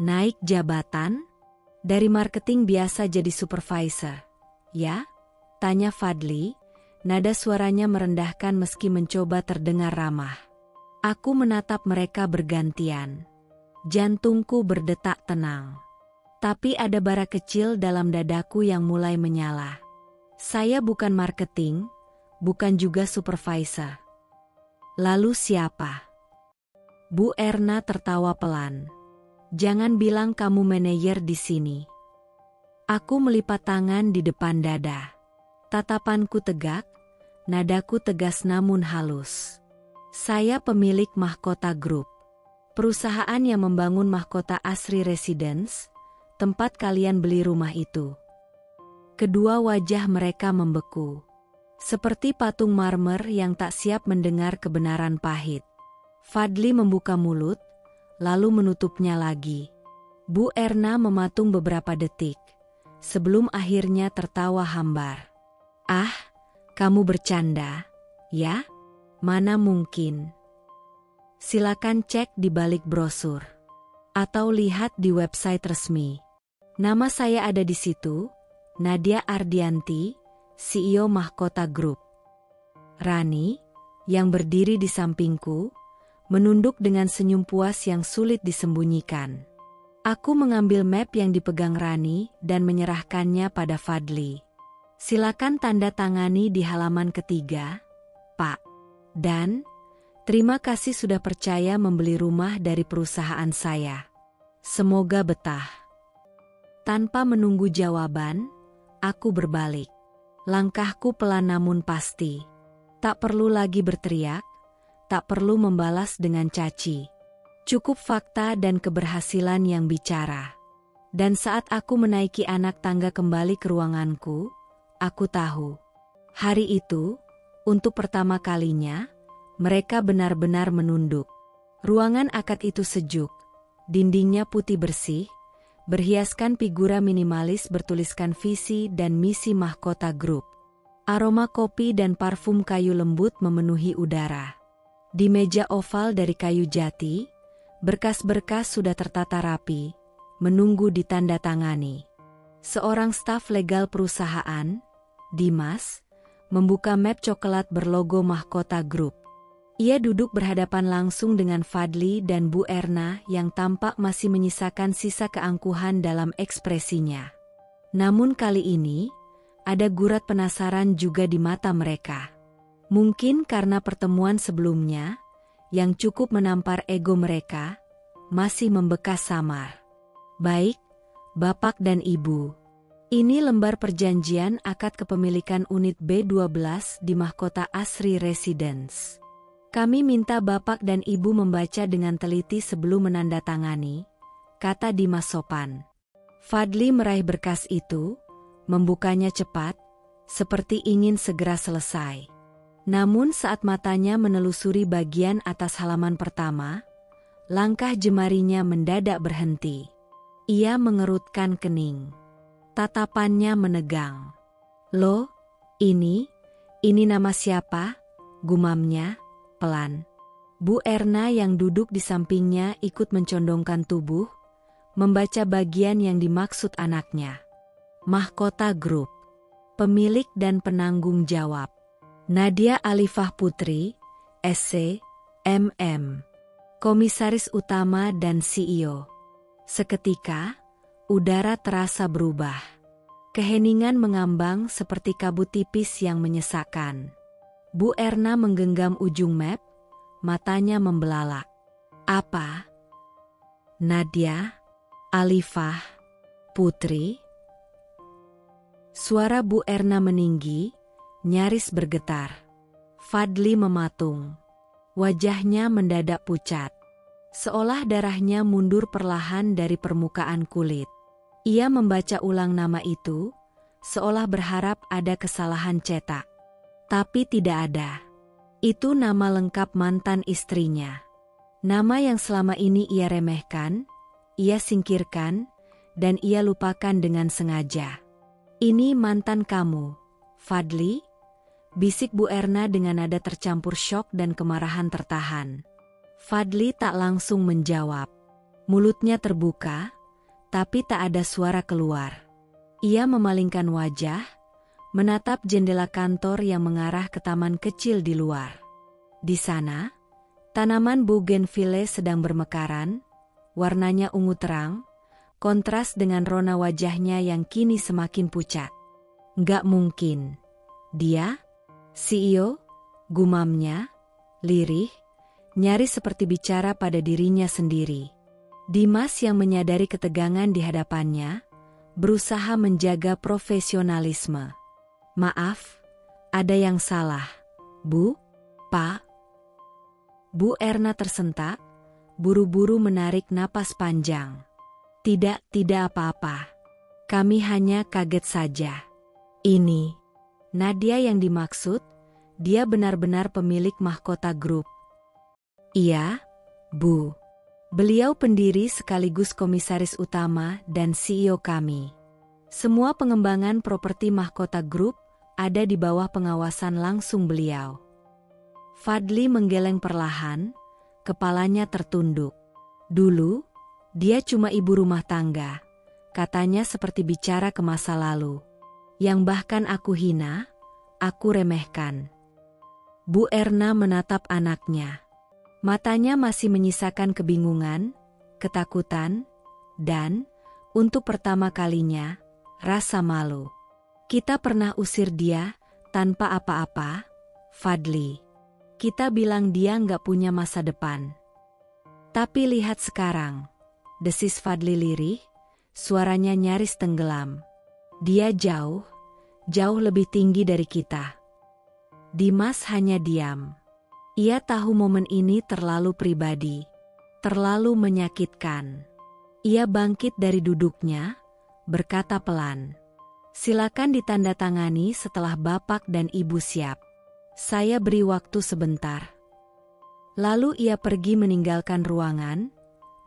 Naik jabatan? Dari marketing biasa jadi supervisor. Ya? Tanya Fadli. Nada suaranya merendahkan meski mencoba terdengar ramah. Aku menatap mereka bergantian. Jantungku berdetak tenang. Tapi ada bara kecil dalam dadaku yang mulai menyala. Saya bukan marketing, bukan juga supervisor. Lalu siapa? Bu Erna tertawa pelan. Jangan bilang kamu manajer di sini. Aku melipat tangan di depan dada. Tatapanku tegak, nadaku tegas namun halus. Saya pemilik Mahkota Group. Perusahaan yang membangun Mahkota Asri Residence, tempat kalian beli rumah itu. Kedua wajah mereka membeku. Seperti patung marmer yang tak siap mendengar kebenaran pahit. Fadli membuka mulut, lalu menutupnya lagi. Bu Erna mematung beberapa detik, sebelum akhirnya tertawa hambar. Ah, kamu bercanda, ya? Mana mungkin. Silakan cek di balik brosur. Atau lihat di website resmi. Nama saya ada di situ, Nadia Ardianti, CEO Mahkota Group. Rani, yang berdiri di sampingku, menunduk dengan senyum puas yang sulit disembunyikan. Aku mengambil map yang dipegang Rani dan menyerahkannya pada Fadli. Silakan tanda tangani di halaman ketiga, Pak. Dan, terima kasih sudah percaya membeli rumah dari perusahaan saya. Semoga betah. Tanpa menunggu jawaban, aku berbalik. Langkahku pelan namun pasti. Tak perlu lagi berteriak, tak perlu membalas dengan caci. Cukup fakta dan keberhasilan yang bicara. Dan saat aku menaiki anak tangga kembali ke ruanganku, aku tahu. Hari itu, untuk pertama kalinya, mereka benar-benar menunduk. Ruangan akad itu sejuk, dindingnya putih bersih, berhiaskan figura minimalis bertuliskan visi dan misi Mahkota Group. Aroma kopi dan parfum kayu lembut memenuhi udara. Di meja oval dari kayu jati, berkas-berkas sudah tertata rapi, menunggu ditandatangani. Seorang staf legal perusahaan, Dimas, membuka map coklat berlogo Mahkota Group. Ia duduk berhadapan langsung dengan Fadli dan Bu Erna yang tampak masih menyisakan sisa keangkuhan dalam ekspresinya. Namun kali ini, ada gurat penasaran juga di mata mereka. Mungkin karena pertemuan sebelumnya, yang cukup menampar ego mereka, masih membekas samar. Baik, Bapak dan Ibu. Ini lembar perjanjian akad kepemilikan unit B12 di Mahkota Asri Residence. Kami minta Bapak dan Ibu membaca dengan teliti sebelum menandatangani, kata Dimas sopan. Fadli meraih berkas itu, membukanya cepat, seperti ingin segera selesai. Namun saat matanya menelusuri bagian atas halaman pertama, langkah jemarinya mendadak berhenti. Ia mengerutkan kening. Tatapannya menegang. Loh, ini nama siapa? Gumamnya, pelan. Bu Erna yang duduk di sampingnya ikut mencondongkan tubuh, membaca bagian yang dimaksud anaknya. Mahkota Group. Pemilik dan penanggung jawab. Nadia Alifah Putri, SC, MM. Komisaris Utama dan CEO. Seketika, udara terasa berubah. Keheningan mengambang seperti kabut tipis yang menyesakkan. Bu Erna menggenggam ujung map, matanya membelalak. Apa? Nadia? Alifah? Putri? Suara Bu Erna meninggi, nyaris bergetar. Fadli mematung. Wajahnya mendadak pucat. Seolah darahnya mundur perlahan dari permukaan kulit. Ia membaca ulang nama itu, seolah berharap ada kesalahan cetak. Tapi tidak ada. Itu nama lengkap mantan istrinya. Nama yang selama ini ia remehkan, ia singkirkan, dan ia lupakan dengan sengaja. Ini mantan kamu, Fadli? Bisik Bu Erna dengan nada tercampur syok dan kemarahan tertahan. Fadli tak langsung menjawab. Mulutnya terbuka, tapi tak ada suara keluar. Ia memalingkan wajah, menatap jendela kantor yang mengarah ke taman kecil di luar. Di sana, tanaman bougainville sedang bermekaran, warnanya ungu terang, kontras dengan rona wajahnya yang kini semakin pucat. Nggak mungkin. Dia? CEO? Gumamnya, lirih, nyaris seperti bicara pada dirinya sendiri. Dimas yang menyadari ketegangan di hadapannya, berusaha menjaga profesionalisme. Maaf, ada yang salah. Bu? Pak? Bu Erna tersentak, buru-buru menarik napas panjang. Tidak apa-apa. Kami hanya kaget saja. Ini, Nadia yang dimaksud, dia benar-benar pemilik Mahkota Group. Iya, Bu. Beliau pendiri sekaligus komisaris utama dan CEO kami. Semua pengembangan properti Mahkota Group ada di bawah pengawasan langsung beliau. Fadli menggeleng perlahan, kepalanya tertunduk. Dulu, dia cuma ibu rumah tangga, katanya seperti bicara ke masa lalu. Yang bahkan aku hina, aku remehkan. Bu Erna menatap anaknya. Matanya masih menyisakan kebingungan, ketakutan, dan, untuk pertama kalinya, rasa malu. Kita pernah usir dia, tanpa apa-apa, Fadli. Kita bilang dia nggak punya masa depan. Tapi lihat sekarang, desis Fadli lirih, suaranya nyaris tenggelam. Dia jauh lebih tinggi dari kita. Dimas hanya diam. Ia tahu momen ini terlalu pribadi, terlalu menyakitkan. Ia bangkit dari duduknya, berkata pelan, "Silakan ditandatangani setelah Bapak dan Ibu siap. Saya beri waktu sebentar." Lalu ia pergi meninggalkan ruangan,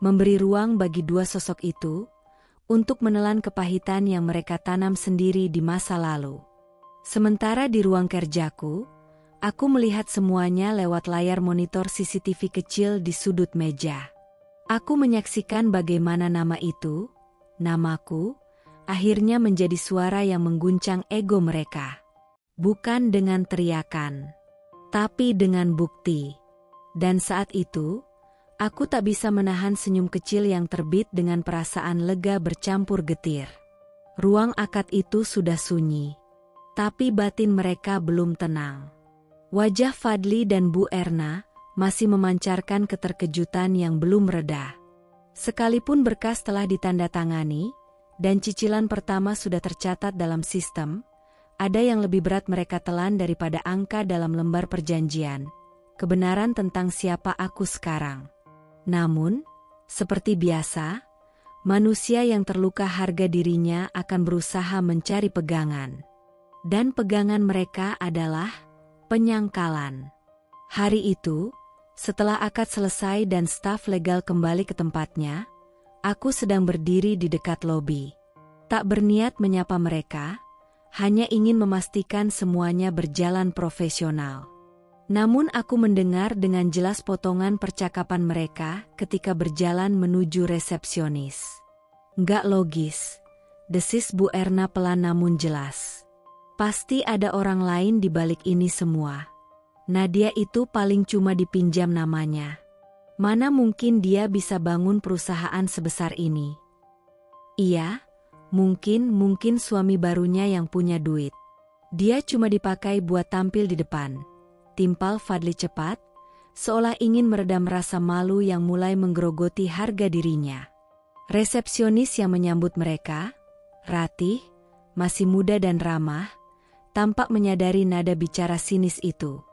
memberi ruang bagi dua sosok itu, untuk menelan kepahitan yang mereka tanam sendiri di masa lalu. Sementara di ruang kerjaku, aku melihat semuanya lewat layar monitor CCTV kecil di sudut meja. Aku menyaksikan bagaimana nama itu, namaku, akhirnya menjadi suara yang mengguncang ego mereka. Bukan dengan teriakan, tapi dengan bukti. Dan saat itu, aku tak bisa menahan senyum kecil yang terbit dengan perasaan lega bercampur getir. Ruang akad itu sudah sunyi, tapi batin mereka belum tenang. Wajah Fadli dan Bu Erna masih memancarkan keterkejutan yang belum reda. Sekalipun berkas telah ditandatangani, Dan cicilan pertama sudah tercatat dalam sistem, ada yang lebih berat mereka telan daripada angka dalam lembar perjanjian, kebenaran tentang siapa aku sekarang. Namun, seperti biasa, manusia yang terluka harga dirinya akan berusaha mencari pegangan. Dan pegangan mereka adalah penyangkalan. Hari itu, setelah akad selesai dan staf legal kembali ke tempatnya, aku sedang berdiri di dekat lobi. Tak berniat menyapa mereka, hanya ingin memastikan semuanya berjalan profesional. Namun aku mendengar dengan jelas potongan percakapan mereka ketika berjalan menuju resepsionis. Nggak logis, desis Bu Erna pelan namun jelas. Pasti ada orang lain di balik ini semua. Nadia itu paling cuma dipinjam namanya. Mana mungkin dia bisa bangun perusahaan sebesar ini? Iya, mungkin suami barunya yang punya duit. Dia cuma dipakai buat tampil di depan. Timpal Fadli cepat, seolah ingin meredam rasa malu yang mulai menggerogoti harga dirinya. Resepsionis yang menyambut mereka, Ratih, masih muda dan ramah, tampak menyadari nada bicara sinis itu.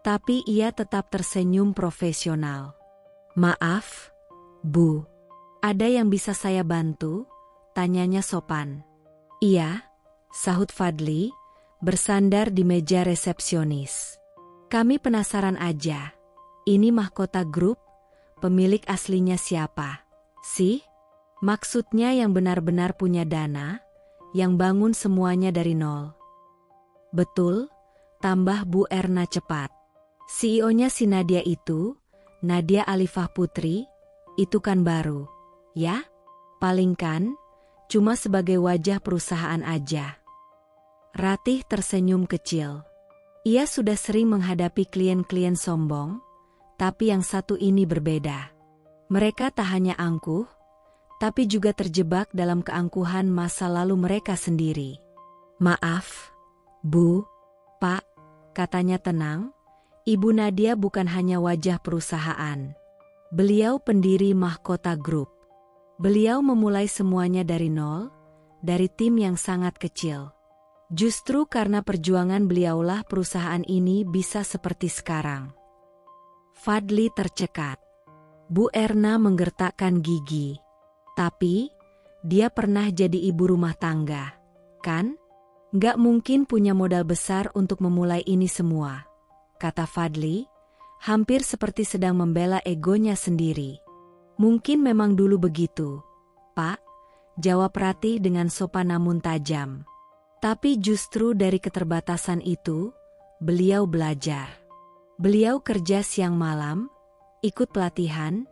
Tapi ia tetap tersenyum profesional. "Maaf, Bu. Ada yang bisa saya bantu?" tanyanya sopan. "Iya," sahut Fadli, bersandar di meja resepsionis. "Kami penasaran aja. Ini Mahkota Group, pemilik aslinya siapa sih? Maksudnya yang benar-benar punya dana, yang bangun semuanya dari nol." "Betul," tambah Bu Erna cepat. "CEO-nya si Nadia itu, Nadia Alifah Putri, itu kan baru, ya? Paling kan, cuma sebagai wajah perusahaan aja." Ratih tersenyum kecil. Ia sudah sering menghadapi klien-klien sombong, tapi yang satu ini berbeda. Mereka tak hanya angkuh, tapi juga terjebak dalam keangkuhan masa lalu mereka sendiri. "Maaf, Bu, Pak," katanya tenang. Ibu Nadia bukan hanya wajah perusahaan. Beliau pendiri Mahkota Group. Beliau memulai semuanya dari nol, dari tim yang sangat kecil. Justru karena perjuangan beliaulah perusahaan ini bisa seperti sekarang. Fadli tercekat. Bu Erna menggertakkan gigi. Tapi, dia pernah jadi ibu rumah tangga, kan? Nggak mungkin punya modal besar untuk memulai ini semua, kata Fadli, hampir seperti sedang membela egonya sendiri. "Mungkin memang dulu begitu, Pak," jawab Ratih dengan sopan namun tajam. Tapi justru dari keterbatasan itu, beliau belajar. Beliau kerja siang malam, ikut pelatihan,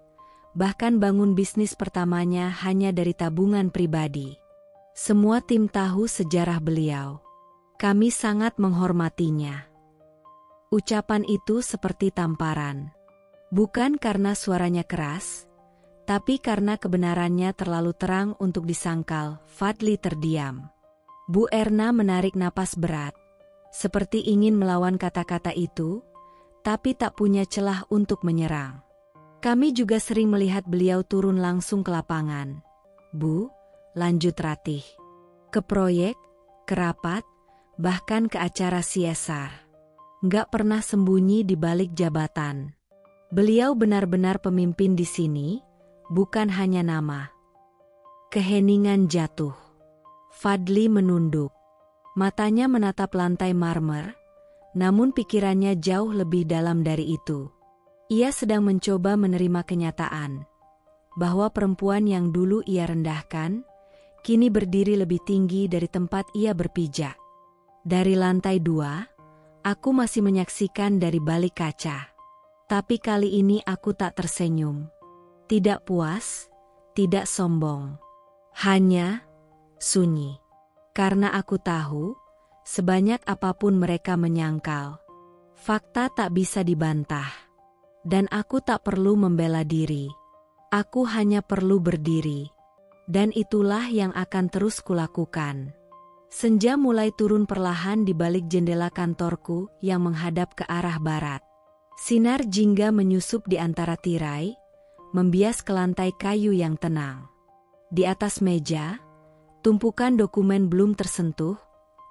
bahkan bangun bisnis pertamanya hanya dari tabungan pribadi. Semua tim tahu sejarah beliau. Kami sangat menghormatinya. Ucapan itu seperti tamparan. Bukan karena suaranya keras, tapi karena kebenarannya terlalu terang untuk disangkal. Fadli terdiam. Bu Erna menarik napas berat, seperti ingin melawan kata-kata itu, tapi tak punya celah untuk menyerang. "Kami juga sering melihat beliau turun langsung ke lapangan, Bu," lanjut Ratih. "Ke proyek, ke rapat, bahkan ke acara CSR. Nggak pernah sembunyi di balik jabatan. Beliau benar-benar pemimpin di sini, bukan hanya nama." Keheningan jatuh. Fadli menunduk. Matanya menatap lantai marmer, namun pikirannya jauh lebih dalam dari itu. Ia sedang mencoba menerima kenyataan bahwa perempuan yang dulu ia rendahkan, kini berdiri lebih tinggi dari tempat ia berpijak. Dari lantai 2, aku masih menyaksikan dari balik kaca. Tapi kali ini aku tak tersenyum. Tidak puas, tidak sombong. Hanya sunyi. Karena aku tahu, sebanyak apapun mereka menyangkal, fakta tak bisa dibantah. Dan aku tak perlu membela diri. Aku hanya perlu berdiri. Dan itulah yang akan terus kulakukan. Senja mulai turun perlahan di balik jendela kantorku yang menghadap ke arah barat. Sinar jingga menyusup di antara tirai, membias ke lantai kayu yang tenang. Di atas meja, Tumpukan dokumen belum tersentuh,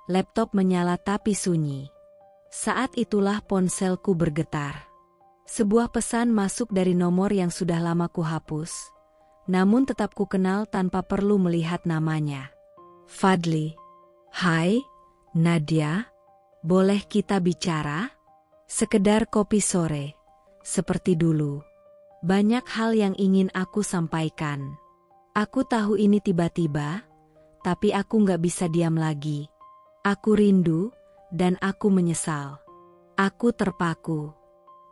laptop menyala tapi sunyi. Saat itulah ponselku bergetar. Sebuah pesan masuk dari nomor yang sudah lama kuhapus, namun tetap ku kenal tanpa perlu melihat namanya. Fadli. Hai, Nadia. Boleh kita bicara? Sekedar kopi sore. Seperti dulu. Banyak hal yang ingin aku sampaikan. Aku tahu ini tiba-tiba, tapi aku nggak bisa diam lagi. Aku rindu, dan aku menyesal. Aku terpaku.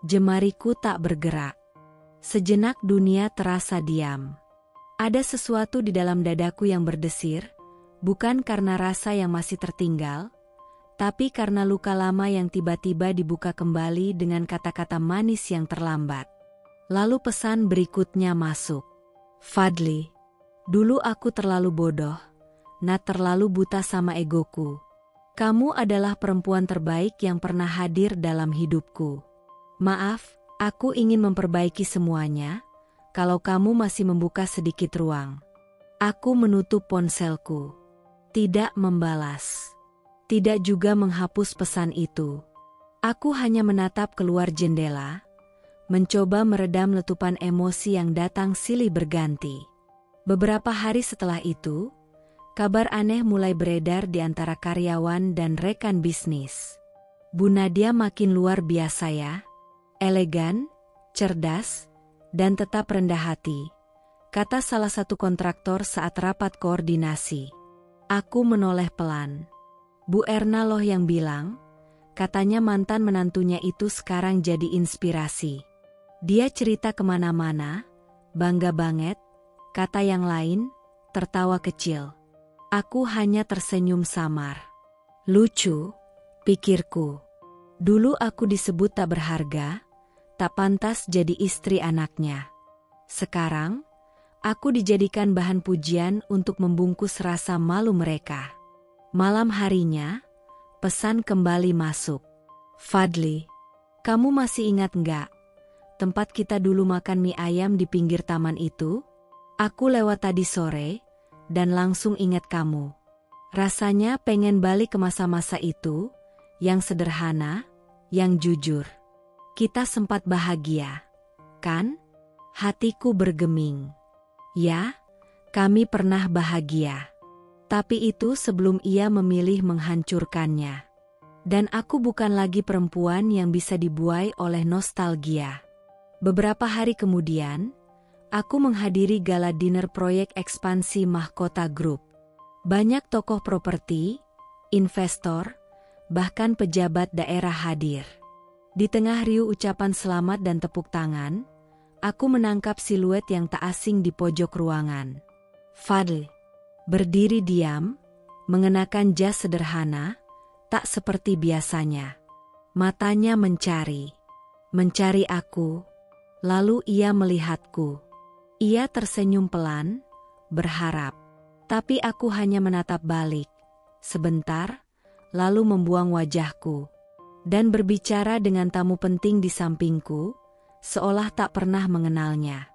Jemariku tak bergerak. Sejenak dunia terasa diam. Ada sesuatu di dalam dadaku yang berdesir, bukan karena rasa yang masih tertinggal, tapi karena luka lama yang tiba-tiba dibuka kembali dengan kata-kata manis yang terlambat. Lalu pesan berikutnya masuk. Fadli, dulu aku terlalu bodoh, terlalu buta sama egoku. Kamu adalah perempuan terbaik yang pernah hadir dalam hidupku. Maaf, aku ingin memperbaiki semuanya, kalau kamu masih membuka sedikit ruang. Aku menutup ponselku. Tidak membalas. Tidak juga menghapus pesan itu. Aku hanya menatap keluar jendela, mencoba meredam letupan emosi yang datang silih berganti. Beberapa hari setelah itu, kabar aneh mulai beredar di antara karyawan dan rekan bisnis. Bu Nadia makin luar biasa ya. Elegan, cerdas, dan tetap rendah hati, kata salah satu kontraktor saat rapat koordinasi. Aku menoleh pelan. Bu Erna loh yang bilang, katanya mantan menantunya itu sekarang jadi inspirasi. Dia cerita kemana-mana, bangga banget, kata yang lain, tertawa kecil. Aku hanya tersenyum samar. Lucu, pikirku. Dulu aku disebut tak berharga, tak pantas jadi istri anaknya. Sekarang, aku dijadikan bahan pujian untuk membungkus rasa malu mereka. Malam harinya, pesan kembali masuk. Fadli, kamu masih ingat nggak? Tempat kita dulu makan mie ayam di pinggir taman itu? Aku lewat tadi sore, dan langsung ingat kamu. Rasanya pengen balik ke masa-masa itu, yang sederhana, yang jujur. Kita sempat bahagia, kan? Hatiku bergeming. Ya, kami pernah bahagia. Tapi itu sebelum ia memilih menghancurkannya. Dan aku bukan lagi perempuan yang bisa dibuai oleh nostalgia. Beberapa hari kemudian, aku menghadiri gala dinner proyek ekspansi Mahkota Group. Banyak tokoh properti, investor, bahkan pejabat daerah hadir. Di tengah riuh ucapan selamat dan tepuk tangan, aku menangkap siluet yang tak asing di pojok ruangan. Fadli. Berdiri diam, mengenakan jas sederhana, tak seperti biasanya. Matanya mencari aku, lalu ia melihatku. Ia tersenyum pelan, berharap. Tapi aku hanya menatap balik, sebentar, lalu membuang wajahku. Dan berbicara dengan tamu penting di sampingku, seolah tak pernah mengenalnya.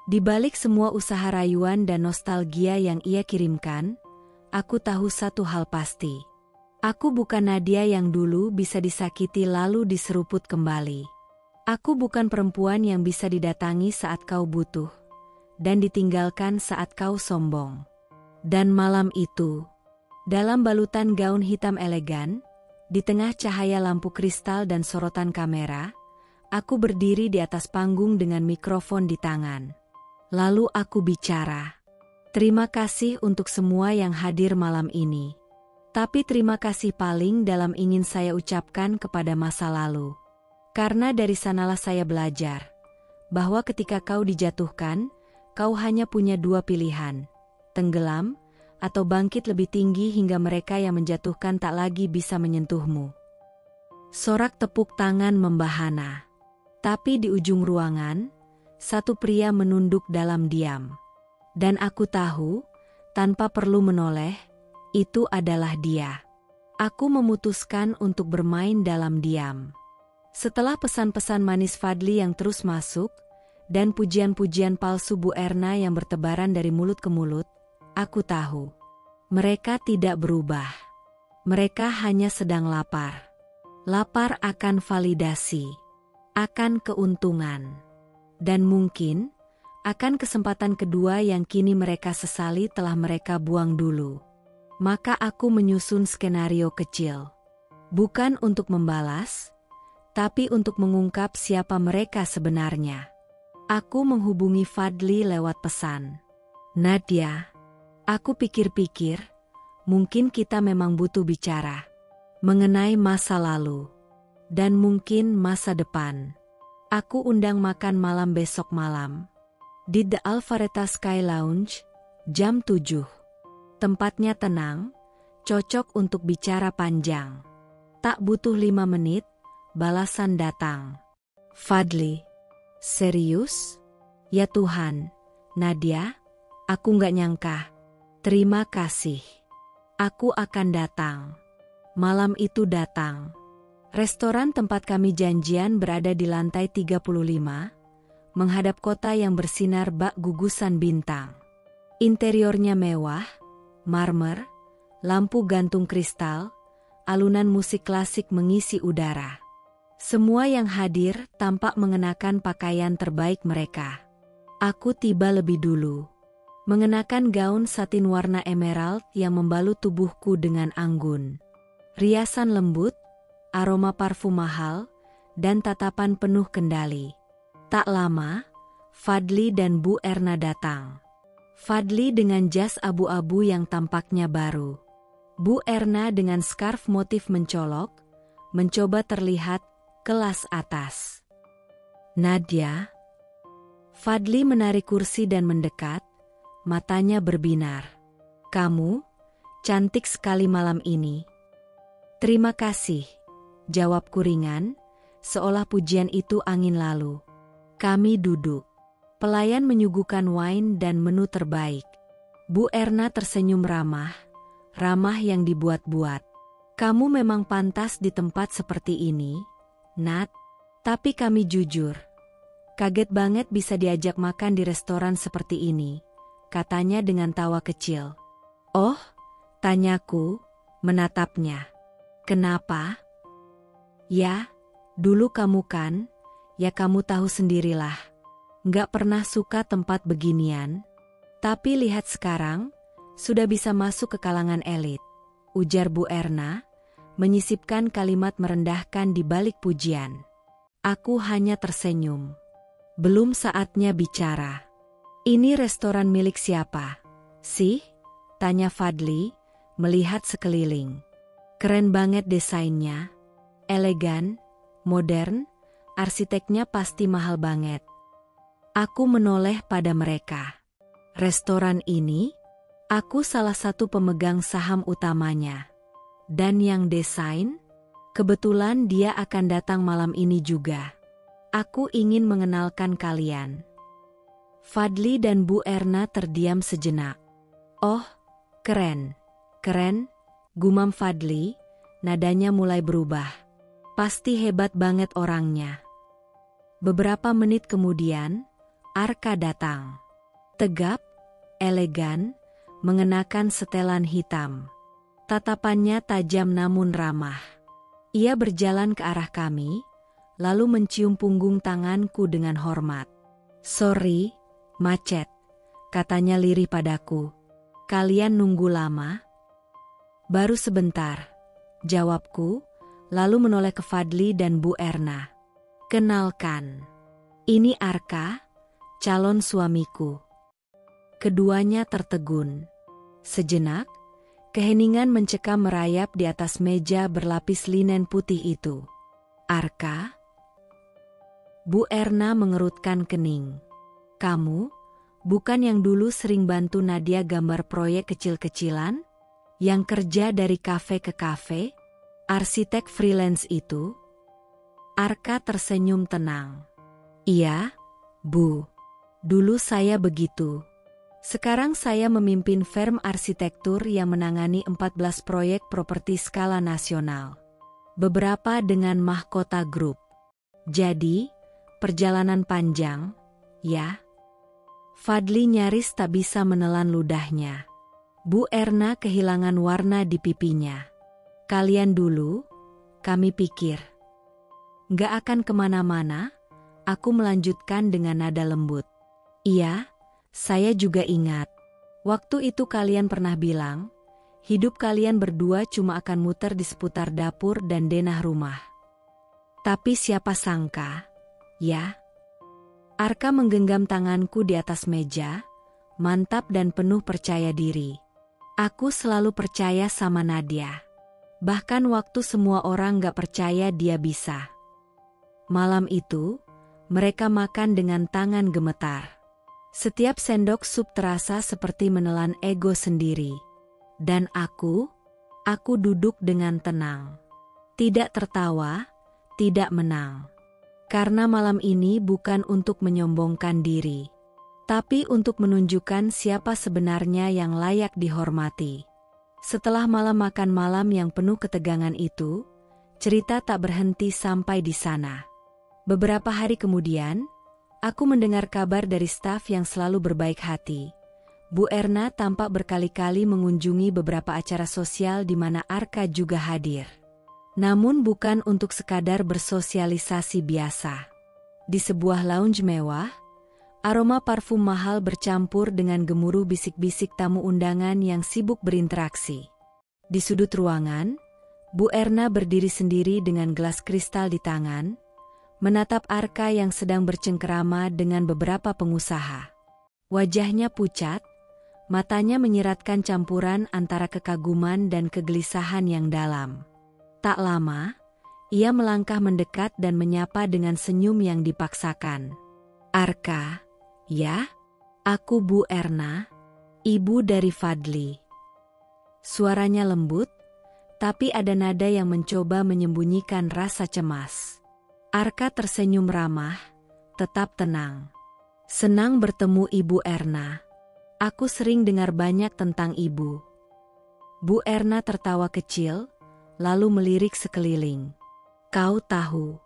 Di balik semua usaha rayuan dan nostalgia yang ia kirimkan, aku tahu satu hal pasti. Aku bukan Nadia yang dulu bisa disakiti lalu diseruput kembali. Aku bukan perempuan yang bisa didatangi saat kau butuh, dan ditinggalkan saat kau sombong. Dan malam itu, dalam balutan gaun hitam elegan, di tengah cahaya lampu kristal dan sorotan kamera, aku berdiri di atas panggung dengan mikrofon di tangan. Lalu aku bicara. Terima kasih untuk semua yang hadir malam ini. Tapi terima kasih paling dalam ingin saya ucapkan kepada masa lalu. Karena dari sanalah saya belajar, bahwa ketika kau dijatuhkan, kau hanya punya dua pilihan, tenggelam, atau bangkit lebih tinggi hingga mereka yang menjatuhkan tak lagi bisa menyentuhmu. Sorak tepuk tangan membahana. Tapi di ujung ruangan, satu pria menunduk dalam diam. Dan aku tahu, tanpa perlu menoleh, itu adalah dia. Aku memutuskan untuk bermain dalam diam. Setelah pesan-pesan manis Fadli yang terus masuk, dan pujian-pujian palsu Bu Erna yang bertebaran dari mulut ke mulut, aku tahu. Mereka tidak berubah. Mereka hanya sedang lapar. Lapar akan validasi, akan keuntungan, dan mungkin akan kesempatan kedua yang kini mereka sesali telah mereka buang dulu. Maka aku menyusun skenario kecil. Bukan untuk membalas, tapi untuk mengungkap siapa mereka sebenarnya. Aku menghubungi Fadli lewat pesan. Nadia, aku pikir-pikir, mungkin kita memang butuh bicara mengenai masa lalu, dan mungkin masa depan. Aku undang makan malam besok malam. Di The Alvareta Sky Lounge, jam 7. Tempatnya tenang, cocok untuk bicara panjang. Tak butuh 5 menit, balasan datang. Fadli, serius? Ya Tuhan, Nadia, aku nggak nyangka. Terima kasih. Aku akan datang. Malam itu datang. Restoran tempat kami janjian berada di lantai 35, menghadap kota yang bersinar bak gugusan bintang. Interiornya mewah, marmer, lampu gantung kristal, alunan musik klasik mengisi udara. Semua yang hadir tampak mengenakan pakaian terbaik mereka. Aku tiba lebih dulu, mengenakan gaun satin warna emerald yang membalut tubuhku dengan anggun. Riasan lembut, aroma parfum mahal, dan tatapan penuh kendali. Tak lama, Fadli dan Bu Erna datang. Fadli dengan jas abu-abu yang tampaknya baru. Bu Erna dengan skarf motif mencolok, mencoba terlihat kelas atas. Nadia. Fadli menarik kursi dan mendekat, matanya berbinar. Kamu, cantik sekali malam ini. Terima kasih, jawabku ringan, seolah pujian itu angin lalu. Kami duduk. Pelayan menyuguhkan wine dan menu terbaik. Bu Erna tersenyum ramah yang dibuat-buat. Kamu memang pantas di tempat seperti ini, Nat. Tapi kami jujur. Kaget banget bisa diajak makan di restoran seperti ini, katanya dengan tawa kecil. Oh, tanyaku, menatapnya. Kenapa? Ya, dulu kamu kan, ya kamu tahu sendirilah. Nggak pernah suka tempat beginian. Tapi lihat sekarang, sudah bisa masuk ke kalangan elit, ujar Bu Erna, menyisipkan kalimat merendahkan di balik pujian. Aku hanya tersenyum. Belum saatnya bicara. Ini restoran milik siapa? Sih? Tanya Fadli, melihat sekeliling. Keren banget desainnya. Elegan, modern, arsiteknya pasti mahal banget. Aku menoleh pada mereka. Restoran ini, aku salah satu pemegang saham utamanya. Dan yang desain, kebetulan dia akan datang malam ini juga. Aku ingin mengenalkan kalian. Fadli dan Bu Erna terdiam sejenak. Oh, keren, gumam Fadli, nadanya mulai berubah. Pasti hebat banget orangnya. Beberapa menit kemudian, Arka datang. Tegap, elegan, mengenakan setelan hitam. Tatapannya tajam namun ramah. Ia berjalan ke arah kami, lalu mencium punggung tanganku dengan hormat. Sorry, macet, katanya lirih padaku. Kalian nunggu lama? Baru sebentar, jawabku, lalu menoleh ke Fadli dan Bu Erna. Kenalkan, ini Arka, calon suamiku. Keduanya tertegun. Sejenak, keheningan mencekam merayap di atas meja berlapis linen putih itu. Arka? Bu Erna mengerutkan kening. Kamu, bukan yang dulu sering bantu Nadia gambar proyek kecil-kecilan? Yang kerja dari kafe ke kafe? Arsitek freelance itu? Arka tersenyum tenang. Iya, Bu. Dulu saya begitu. Sekarang saya memimpin firm arsitektur yang menangani 14 proyek properti skala nasional. Beberapa dengan Mahkota Group. Jadi, perjalanan panjang, ya? Fadli nyaris tak bisa menelan ludahnya. Bu Erna kehilangan warna di pipinya. Kalian dulu, kami pikir. Nggak akan kemana-mana, aku melanjutkan dengan nada lembut. Iya, saya juga ingat. Waktu itu kalian pernah bilang, hidup kalian berdua cuma akan muter di seputar dapur dan denah rumah. Tapi siapa sangka, ya? Arka menggenggam tanganku di atas meja, mantap dan penuh percaya diri. Aku selalu percaya sama Nadia. Bahkan waktu semua orang gak percaya dia bisa. Malam itu, mereka makan dengan tangan gemetar. Setiap sendok sup terasa seperti menelan ego sendiri. Dan aku duduk dengan tenang. Tidak tertawa, tidak menang. Karena malam ini bukan untuk menyombongkan diri, tapi untuk menunjukkan siapa sebenarnya yang layak dihormati. Setelah malam makan malam yang penuh ketegangan itu, cerita tak berhenti sampai di sana. Beberapa hari kemudian, aku mendengar kabar dari staf yang selalu berbaik hati. Bu Erna tampak berkali-kali mengunjungi beberapa acara sosial di mana Arka juga hadir. Namun bukan untuk sekadar bersosialisasi biasa. Di sebuah lounge mewah, aroma parfum mahal bercampur dengan gemuruh bisik-bisik tamu undangan yang sibuk berinteraksi. Di sudut ruangan, Bu Erna berdiri sendiri dengan gelas kristal di tangan, menatap Arka yang sedang bercengkerama dengan beberapa pengusaha. Wajahnya pucat, matanya menyiratkan campuran antara kekaguman dan kegelisahan yang dalam. Tak lama, ia melangkah mendekat dan menyapa dengan senyum yang dipaksakan. Arka, ya? Aku Bu Erna, ibu dari Fadli. Suaranya lembut, tapi ada nada yang mencoba menyembunyikan rasa cemas. Arka tersenyum ramah, tetap tenang. Senang bertemu Ibu Erna. Aku sering dengar banyak tentang ibu. Bu Erna tertawa kecil, lalu melirik sekeliling. Kau tahu,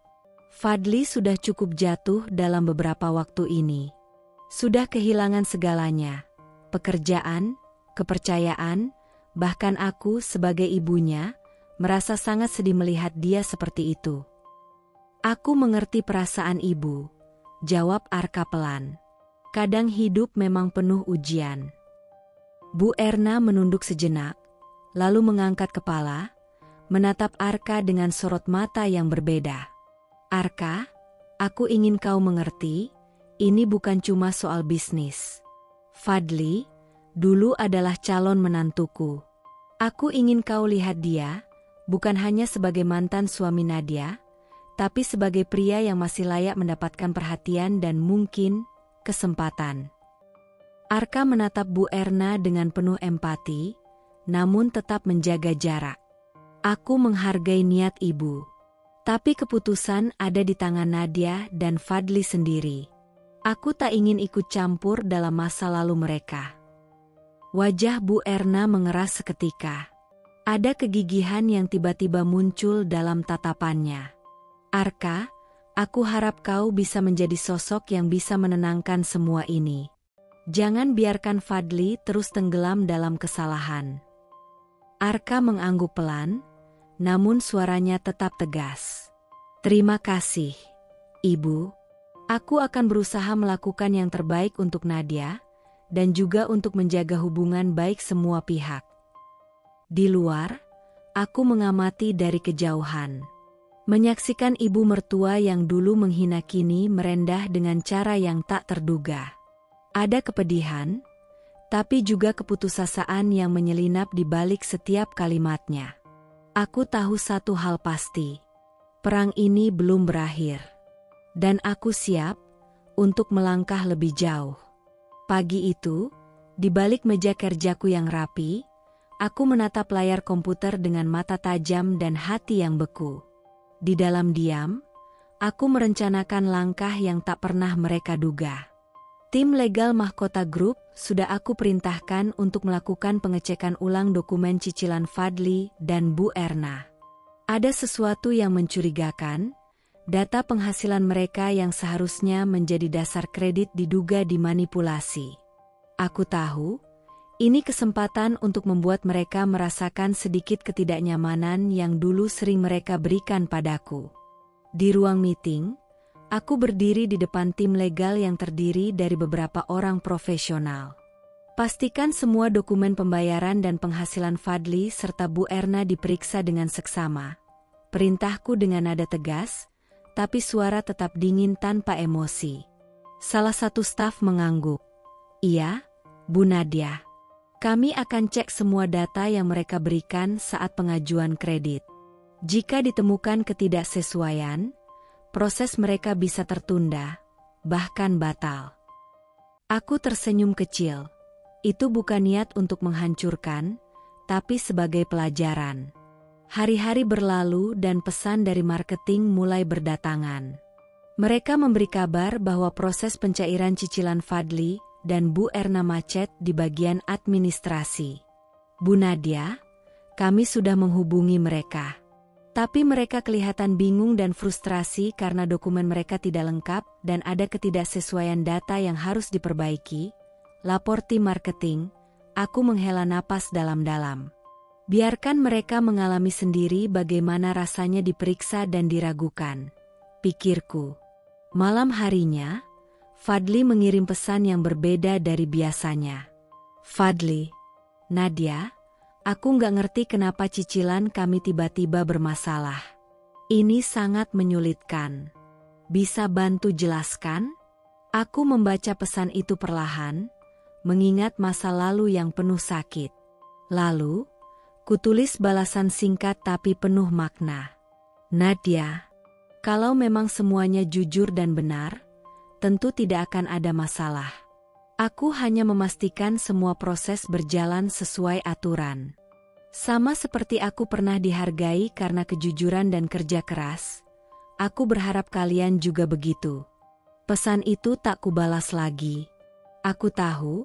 Fadli sudah cukup jatuh dalam beberapa waktu ini. Sudah kehilangan segalanya, pekerjaan, kepercayaan, bahkan aku sebagai ibunya, merasa sangat sedih melihat dia seperti itu. Aku mengerti perasaan ibu, jawab Arka pelan. Kadang hidup memang penuh ujian. Bu Erna menunduk sejenak, lalu mengangkat kepala, menatap Arka dengan sorot mata yang berbeda. Arka, aku ingin kau mengerti, ini bukan cuma soal bisnis. Fadli, dulu adalah calon menantuku. Aku ingin kau lihat dia, bukan hanya sebagai mantan suami Nadia, tapi sebagai pria yang masih layak mendapatkan perhatian dan mungkin kesempatan. Arka menatap Bu Erna dengan penuh empati, namun tetap menjaga jarak. Aku menghargai niat ibu. Tapi keputusan ada di tangan Nadia dan Fadli sendiri. Aku tak ingin ikut campur dalam masa lalu mereka. Wajah Bu Erna mengeras seketika. Ada kegigihan yang tiba-tiba muncul dalam tatapannya. Arka, aku harap kau bisa menjadi sosok yang bisa menenangkan semua ini. Jangan biarkan Fadli terus tenggelam dalam kesalahan. Arka mengangguk pelan, namun suaranya tetap tegas. Terima kasih, Ibu. Aku akan berusaha melakukan yang terbaik untuk Nadia, dan juga untuk menjaga hubungan baik semua pihak. Di luar, aku mengamati dari kejauhan. Menyaksikan ibu mertua yang dulu menghina kini merendah dengan cara yang tak terduga. Ada kepedihan, tapi juga keputusasaan yang menyelinap di balik setiap kalimatnya. Aku tahu satu hal pasti, perang ini belum berakhir. Dan aku siap untuk melangkah lebih jauh. Pagi itu, di balik meja kerjaku yang rapi, aku menatap layar komputer dengan mata tajam dan hati yang beku. Di dalam diam, aku merencanakan langkah yang tak pernah mereka duga. Tim legal Mahkota Group sudah aku perintahkan untuk melakukan pengecekan ulang dokumen cicilan Fadli dan Bu Erna. Ada sesuatu yang mencurigakan, data penghasilan mereka yang seharusnya menjadi dasar kredit diduga dimanipulasi. Aku tahu, Ini kesempatan untuk membuat mereka merasakan sedikit ketidaknyamanan yang dulu sering mereka berikan padaku. Di ruang meeting, aku berdiri di depan tim legal yang terdiri dari beberapa orang profesional. Pastikan semua dokumen pembayaran dan penghasilan Fadli serta Bu Erna diperiksa dengan seksama. Perintahku dengan nada tegas, tapi suara tetap dingin tanpa emosi. Salah satu staf mengangguk. Iya, Bu Nadia. Kami akan cek semua data yang mereka berikan saat pengajuan kredit. Jika ditemukan ketidaksesuaian, proses mereka bisa tertunda, bahkan batal. Aku tersenyum kecil. Itu bukan niat untuk menghancurkan, tapi sebagai pelajaran. Hari-hari berlalu dan pesan dari marketing mulai berdatangan. Mereka memberi kabar bahwa proses pencairan cicilan Fadli dan Bu Erna macet di bagian administrasi. Bu Nadia, kami sudah menghubungi mereka. Tapi mereka kelihatan bingung dan frustrasi karena dokumen mereka tidak lengkap dan ada ketidaksesuaian data yang harus diperbaiki. Lapor tim marketing, aku menghela napas dalam-dalam. Biarkan mereka mengalami sendiri bagaimana rasanya diperiksa dan diragukan, pikirku. Malam harinya, Fadli mengirim pesan yang berbeda dari biasanya. Fadli, Nadia, aku nggak ngerti kenapa cicilan kami tiba-tiba bermasalah. Ini sangat menyulitkan. Bisa bantu jelaskan? Aku membaca pesan itu perlahan, mengingat masa lalu yang penuh sakit. Lalu, kutulis balasan singkat tapi penuh makna. Nadia, kalau memang semuanya jujur dan benar, tentu tidak akan ada masalah. Aku hanya memastikan semua proses berjalan sesuai aturan. Sama seperti aku pernah dihargai karena kejujuran dan kerja keras, aku berharap kalian juga begitu. Pesan itu tak kubalas lagi. Aku tahu,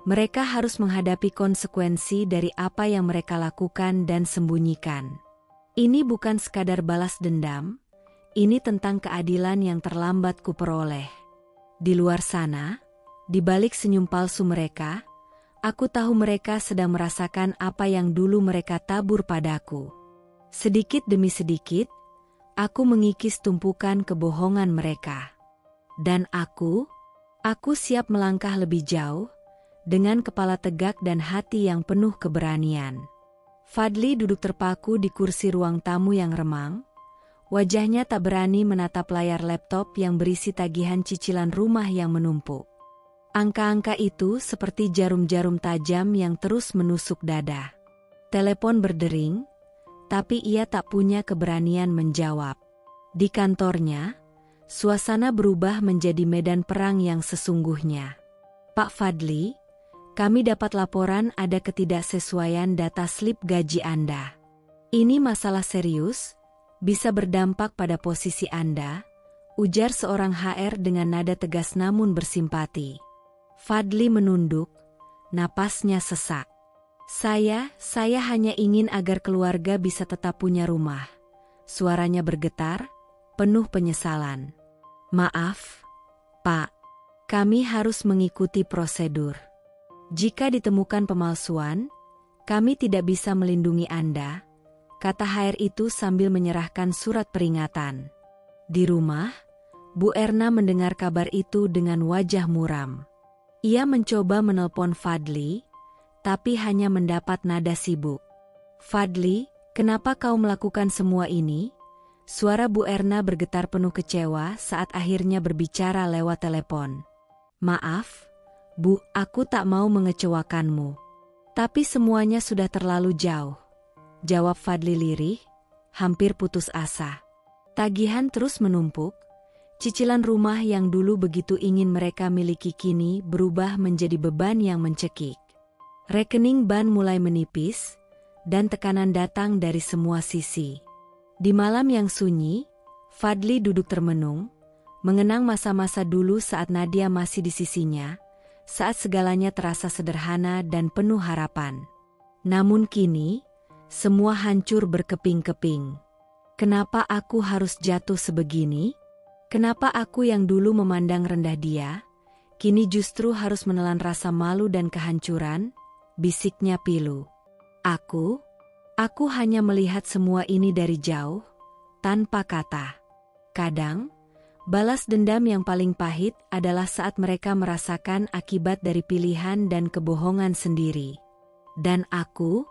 mereka harus menghadapi konsekuensi dari apa yang mereka lakukan dan sembunyikan. Ini bukan sekadar balas dendam, ini tentang keadilan yang terlambat kuperoleh. Di luar sana, di balik senyum palsu mereka, aku tahu mereka sedang merasakan apa yang dulu mereka tabur padaku. Sedikit demi sedikit, aku mengikis tumpukan kebohongan mereka. Dan aku siap melangkah lebih jauh, dengan kepala tegak dan hati yang penuh keberanian. Fadli duduk terpaku di kursi ruang tamu yang remang. Wajahnya tak berani menatap layar laptop yang berisi tagihan cicilan rumah yang menumpuk. Angka-angka itu seperti jarum-jarum tajam yang terus menusuk dada. Telepon berdering, tapi ia tak punya keberanian menjawab. Di kantornya, suasana berubah menjadi medan perang yang sesungguhnya. Pak Fadli, kami dapat laporan ada ketidaksesuaian data slip gaji Anda. Ini masalah serius, bisa berdampak pada posisi Anda, ujar seorang HR dengan nada tegas namun bersimpati. Fadli menunduk, napasnya sesak. Saya hanya ingin agar keluarga bisa tetap punya rumah. Suaranya bergetar, penuh penyesalan. Maaf, Pak, kami harus mengikuti prosedur. Jika ditemukan pemalsuan, kami tidak bisa melindungi Anda, kata HR itu sambil menyerahkan surat peringatan. Di rumah, Bu Erna mendengar kabar itu dengan wajah muram. Ia mencoba menelpon Fadli, tapi hanya mendapat nada sibuk. Fadli, kenapa kau melakukan semua ini? Suara Bu Erna bergetar penuh kecewa saat akhirnya berbicara lewat telepon. Maaf, Bu, aku tak mau mengecewakanmu. Tapi semuanya sudah terlalu jauh, jawab Fadli lirih, hampir putus asa. Tagihan terus menumpuk, cicilan rumah yang dulu begitu ingin mereka miliki kini berubah menjadi beban yang mencekik. Rekening ban mulai menipis, dan tekanan datang dari semua sisi. Di malam yang sunyi, Fadli duduk termenung, mengenang masa-masa dulu saat Nadia masih di sisinya, saat segalanya terasa sederhana dan penuh harapan. Namun kini, semua hancur berkeping-keping. Kenapa aku harus jatuh sebegini? Kenapa aku yang dulu memandang rendah dia, kini justru harus menelan rasa malu dan kehancuran? bisiknya pilu. Aku hanya melihat semua ini dari jauh, tanpa kata. Kadang, balas dendam yang paling pahit adalah saat mereka merasakan akibat dari pilihan dan kebohongan sendiri. Dan aku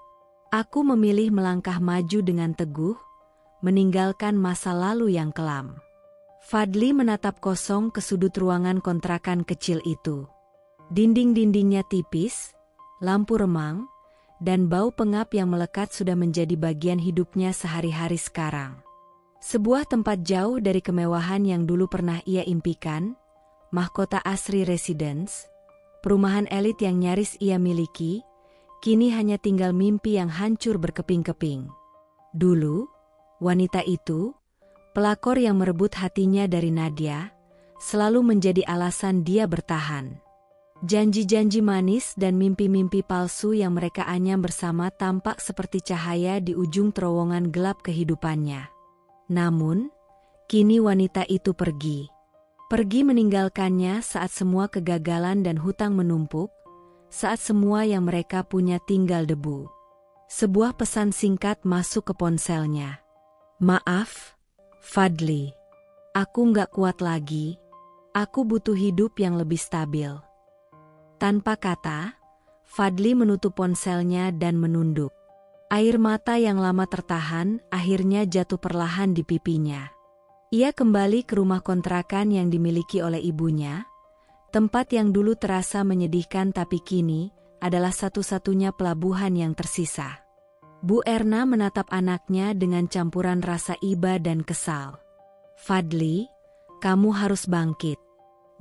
memilih melangkah maju dengan teguh, meninggalkan masa lalu yang kelam. Fadli menatap kosong ke sudut ruangan kontrakan kecil itu. Dinding-dindingnya tipis, lampu remang, dan bau pengap yang melekat sudah menjadi bagian hidupnya sehari-hari sekarang. Sebuah tempat jauh dari kemewahan yang dulu pernah ia impikan, Mahkota Asri Residence, perumahan elit yang nyaris ia miliki, kini hanya tinggal mimpi yang hancur berkeping-keping. Dulu, wanita itu, pelakor yang merebut hatinya dari Nadia, selalu menjadi alasan dia bertahan. Janji-janji manis dan mimpi-mimpi palsu yang mereka anyam bersama tampak seperti cahaya di ujung terowongan gelap kehidupannya. Namun, kini wanita itu pergi. Pergi meninggalkannya saat semua kegagalan dan hutang menumpuk, saat semua yang mereka punya tinggal debu. Sebuah pesan singkat masuk ke ponselnya. "Maaf, Fadli. Aku nggak kuat lagi. Aku butuh hidup yang lebih stabil." Tanpa kata, Fadli menutup ponselnya dan menunduk. Air mata yang lama tertahan akhirnya jatuh perlahan di pipinya. Ia kembali ke rumah kontrakan yang dimiliki oleh ibunya, tempat yang dulu terasa menyedihkan tapi kini adalah satu-satunya pelabuhan yang tersisa. Bu Erna menatap anaknya dengan campuran rasa iba dan kesal. "Fadli, kamu harus bangkit.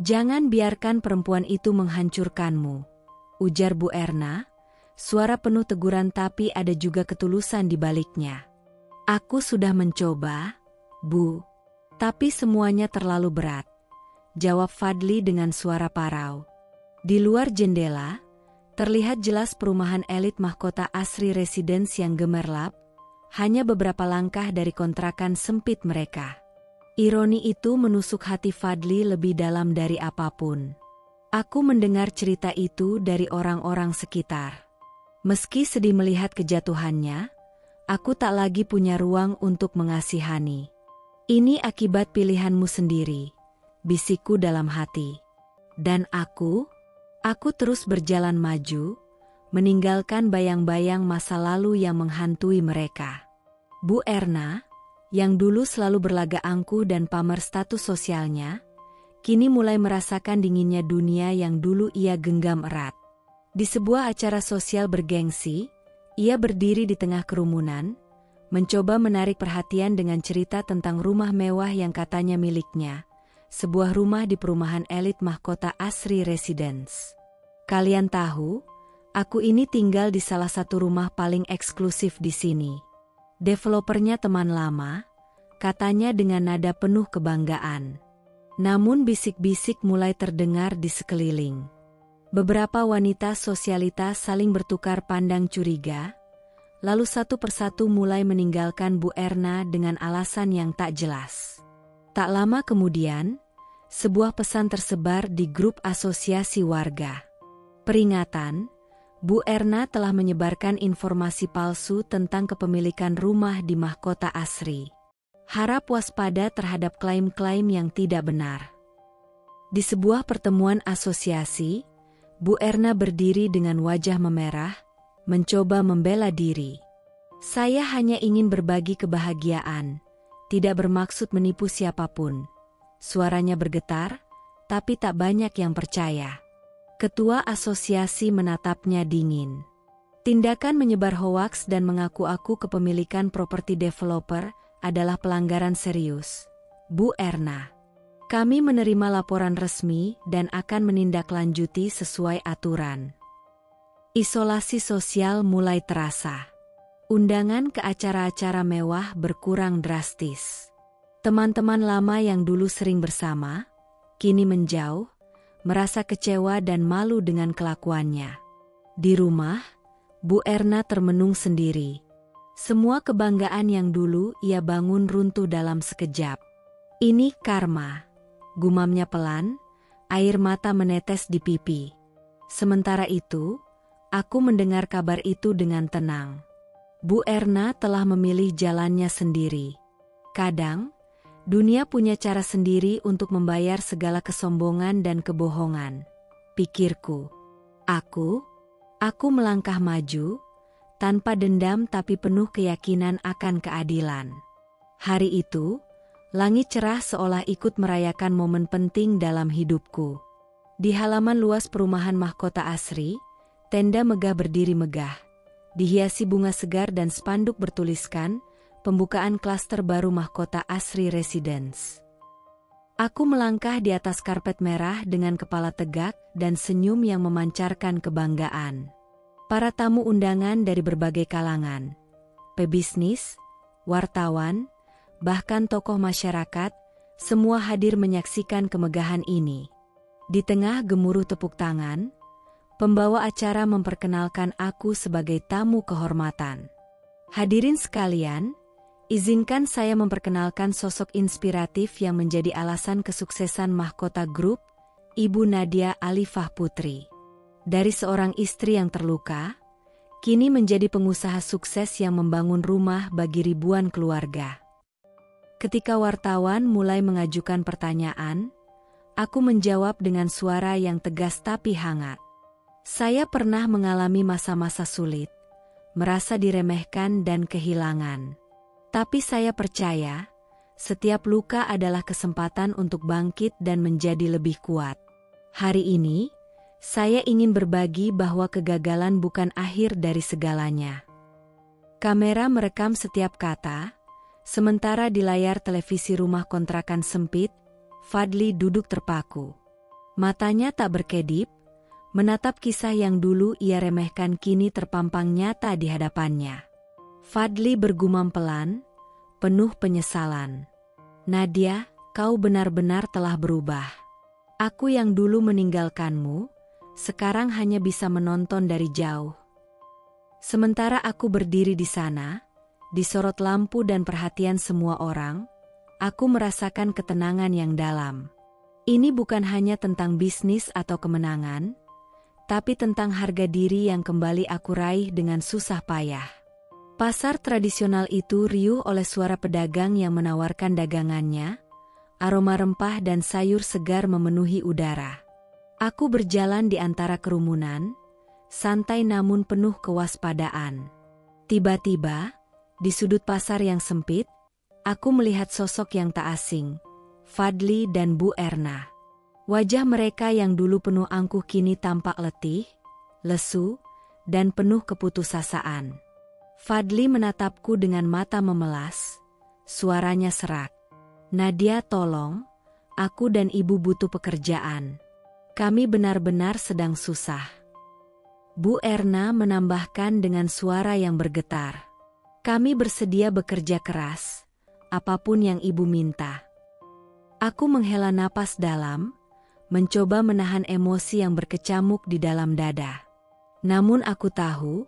Jangan biarkan perempuan itu menghancurkanmu," ujar Bu Erna, suara penuh teguran tapi ada juga ketulusan di baliknya. "Aku sudah mencoba, Bu. Tapi semuanya terlalu berat," jawab Fadli dengan suara parau. Di luar jendela, terlihat jelas perumahan elit Mahkota Asri Residence yang gemerlap, hanya beberapa langkah dari kontrakan sempit mereka. Ironi itu menusuk hati Fadli lebih dalam dari apapun. "Aku mendengar cerita itu dari orang-orang sekitar. Meski sedih melihat kejatuhannya, aku tak lagi punya ruang untuk mengasihani. Ini akibat pilihanmu sendiri," bisikku dalam hati. Dan aku terus berjalan maju, meninggalkan bayang-bayang masa lalu yang menghantui mereka. Bu Erna, yang dulu selalu berlagak angkuh dan pamer status sosialnya, kini mulai merasakan dinginnya dunia yang dulu ia genggam erat. Di sebuah acara sosial bergengsi, ia berdiri di tengah kerumunan, mencoba menarik perhatian dengan cerita tentang rumah mewah yang katanya miliknya, sebuah rumah di perumahan elit Mahkota Asri Residence. "Kalian tahu, aku ini tinggal di salah satu rumah paling eksklusif di sini. Developernya teman lama," katanya dengan nada penuh kebanggaan. Namun bisik-bisik mulai terdengar di sekeliling. Beberapa wanita sosialitas saling bertukar pandang curiga, lalu satu persatu mulai meninggalkan Bu Erna dengan alasan yang tak jelas. Tak lama kemudian, sebuah pesan tersebar di grup asosiasi warga. "Peringatan, Bu Erna telah menyebarkan informasi palsu tentang kepemilikan rumah di Mahkota Asri. Harap waspada terhadap klaim-klaim yang tidak benar." Di sebuah pertemuan asosiasi, Bu Erna berdiri dengan wajah memerah, mencoba membela diri. "Saya hanya ingin berbagi kebahagiaan, tidak bermaksud menipu siapapun." Suaranya bergetar, tapi tak banyak yang percaya. Ketua asosiasi menatapnya dingin. "Tindakan menyebar hoaks dan mengaku-aku kepemilikan properti developer adalah pelanggaran serius, Bu Erna. Kami menerima laporan resmi dan akan menindaklanjuti sesuai aturan." Isolasi sosial mulai terasa. Undangan ke acara-acara mewah berkurang drastis. Teman-teman lama yang dulu sering bersama, kini menjauh, merasa kecewa dan malu dengan kelakuannya. Di rumah, Bu Erna termenung sendiri. Semua kebanggaan yang dulu ia bangun runtuh dalam sekejap. "Ini karma," gumamnya pelan, air mata menetes di pipi. Sementara itu, Aku mendengar kabar itu dengan tenang. Bu Erna telah memilih jalannya sendiri. Kadang, dunia punya cara sendiri untuk membayar segala kesombongan dan kebohongan, pikirku. Aku melangkah maju, tanpa dendam tapi penuh keyakinan akan keadilan. Hari itu, langit cerah seolah ikut merayakan momen penting dalam hidupku. Di halaman luas perumahan Mahkota Asri, tenda megah berdiri megah, dihiasi bunga segar dan spanduk bertuliskan, pembukaan klaster baru Mahkota Asri Residence. Aku melangkah di atas karpet merah dengan kepala tegak dan senyum yang memancarkan kebanggaan. Para tamu undangan dari berbagai kalangan, pebisnis, wartawan, bahkan tokoh masyarakat, semua hadir menyaksikan kemegahan ini. Di tengah gemuruh tepuk tangan, pembawa acara memperkenalkan aku sebagai tamu kehormatan. Hadirin sekalian, izinkan saya memperkenalkan sosok inspiratif yang menjadi alasan kesuksesan Mahkota Group, Ibu Nadia Alifah Putri. Dari seorang istri yang terluka, kini menjadi pengusaha sukses yang membangun rumah bagi ribuan keluarga. Ketika wartawan mulai mengajukan pertanyaan, aku menjawab dengan suara yang tegas tapi hangat. Saya pernah mengalami masa-masa sulit, merasa diremehkan dan kehilangan. Tapi saya percaya, setiap luka adalah kesempatan untuk bangkit dan menjadi lebih kuat. Hari ini, saya ingin berbagi bahwa kegagalan bukan akhir dari segalanya. Kamera merekam setiap kata, sementara di layar televisi rumah kontrakan sempit, Fadli duduk terpaku. Matanya tak berkedip, menatap kisah yang dulu ia remehkan kini terpampang nyata di hadapannya. Fadli bergumam pelan, penuh penyesalan. Nadia, kau benar-benar telah berubah. Aku yang dulu meninggalkanmu, sekarang hanya bisa menonton dari jauh. Sementara aku berdiri di sana, disorot lampu dan perhatian semua orang, aku merasakan ketenangan yang dalam. Ini bukan hanya tentang bisnis atau kemenangan, tapi tentang harga diri yang kembali aku raih dengan susah payah. Pasar tradisional itu riuh oleh suara pedagang yang menawarkan dagangannya, aroma rempah dan sayur segar memenuhi udara. Aku berjalan di antara kerumunan, santai namun penuh kewaspadaan. Tiba-tiba, di sudut pasar yang sempit, aku melihat sosok yang tak asing, Fadli dan Bu Erna. Wajah mereka yang dulu penuh angkuh kini tampak letih, lesu, dan penuh keputusasaan. Fadli menatapku dengan mata memelas, suaranya serak. Nadia, tolong, aku dan ibu butuh pekerjaan. Kami benar-benar sedang susah. Bu Erna menambahkan dengan suara yang bergetar. Kami bersedia bekerja keras, apapun yang ibu minta. Aku menghela napas dalam, mencoba menahan emosi yang berkecamuk di dalam dada. Namun aku tahu,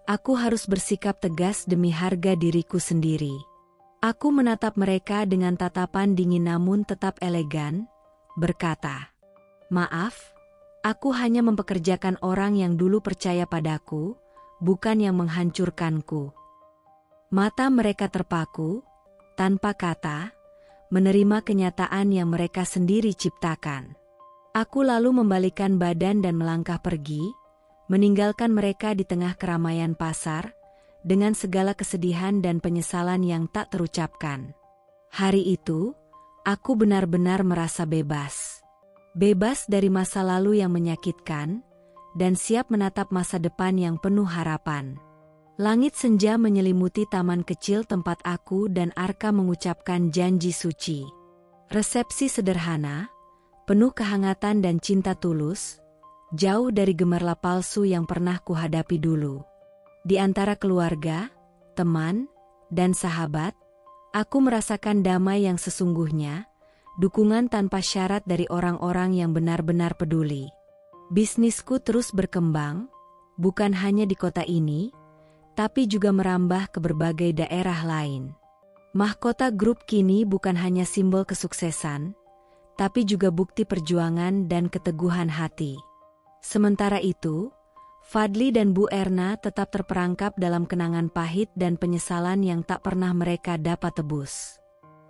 aku harus bersikap tegas demi harga diriku sendiri. Aku menatap mereka dengan tatapan dingin namun tetap elegan, berkata, "Maaf, aku hanya mempekerjakan orang yang dulu percaya padaku, bukan yang menghancurkanku." Mata mereka terpaku, tanpa kata, menerima kenyataan yang mereka sendiri ciptakan. Aku lalu membalikkan badan dan melangkah pergi, meninggalkan mereka di tengah keramaian pasar, dengan segala kesedihan dan penyesalan yang tak terucapkan. Hari itu, aku benar-benar merasa bebas. Bebas dari masa lalu yang menyakitkan, dan siap menatap masa depan yang penuh harapan. Langit senja menyelimuti taman kecil tempat aku dan Arka mengucapkan janji suci. Resepsi sederhana, penuh kehangatan dan cinta tulus, jauh dari gemerlap palsu yang pernah kuhadapi dulu. Di antara keluarga, teman, dan sahabat, aku merasakan damai yang sesungguhnya, dukungan tanpa syarat dari orang-orang yang benar-benar peduli. Bisnisku terus berkembang, bukan hanya di kota ini, tapi juga merambah ke berbagai daerah lain. Mahkota Group kini bukan hanya simbol kesuksesan, tapi juga bukti perjuangan dan keteguhan hati. Sementara itu, Fadli dan Bu Erna tetap terperangkap dalam kenangan pahit dan penyesalan yang tak pernah mereka dapat tebus.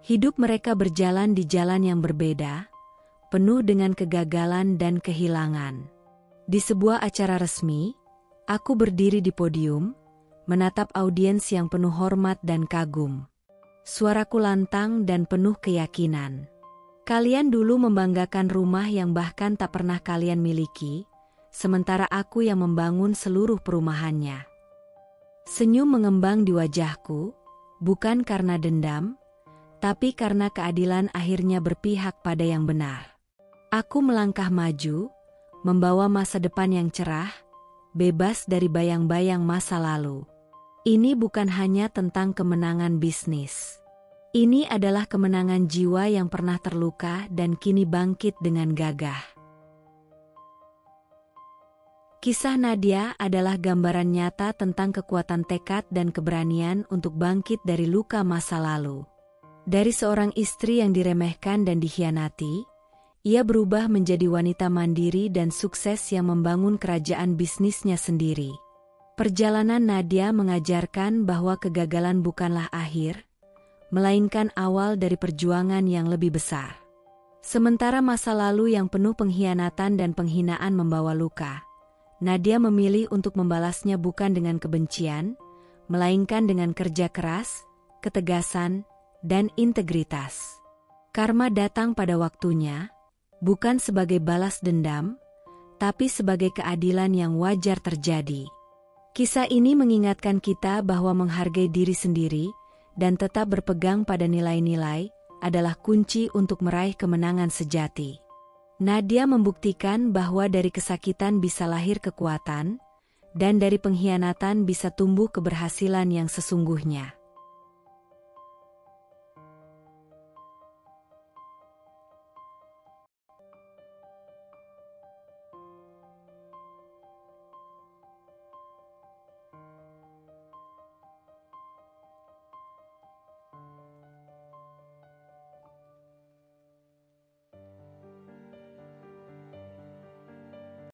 Hidup mereka berjalan di jalan yang berbeda, penuh dengan kegagalan dan kehilangan. Di sebuah acara resmi, aku berdiri di podium, menatap audiens yang penuh hormat dan kagum. Suaraku lantang dan penuh keyakinan. Kalian dulu membanggakan rumah yang bahkan tak pernah kalian miliki, sementara aku yang membangun seluruh perumahannya. Senyum mengembang di wajahku, bukan karena dendam, tapi karena keadilan akhirnya berpihak pada yang benar. Aku melangkah maju, membawa masa depan yang cerah, bebas dari bayang-bayang masa lalu. Ini bukan hanya tentang kemenangan bisnis. Ini adalah kemenangan jiwa yang pernah terluka dan kini bangkit dengan gagah. Kisah Nadia adalah gambaran nyata tentang kekuatan tekad dan keberanian untuk bangkit dari luka masa lalu. Dari seorang istri yang diremehkan dan dikhianati, ia berubah menjadi wanita mandiri dan sukses yang membangun kerajaan bisnisnya sendiri. Perjalanan Nadia mengajarkan bahwa kegagalan bukanlah akhir, melainkan awal dari perjuangan yang lebih besar. Sementara masa lalu yang penuh pengkhianatan dan penghinaan membawa luka, Nadia memilih untuk membalasnya bukan dengan kebencian, melainkan dengan kerja keras, ketegasan, dan integritas. Karma datang pada waktunya, bukan sebagai balas dendam, tapi sebagai keadilan yang wajar terjadi. Kisah ini mengingatkan kita bahwa menghargai diri sendiri dan tetap berpegang pada nilai-nilai adalah kunci untuk meraih kemenangan sejati. Nadia membuktikan bahwa dari kesakitan bisa lahir kekuatan, dan dari pengkhianatan bisa tumbuh keberhasilan yang sesungguhnya.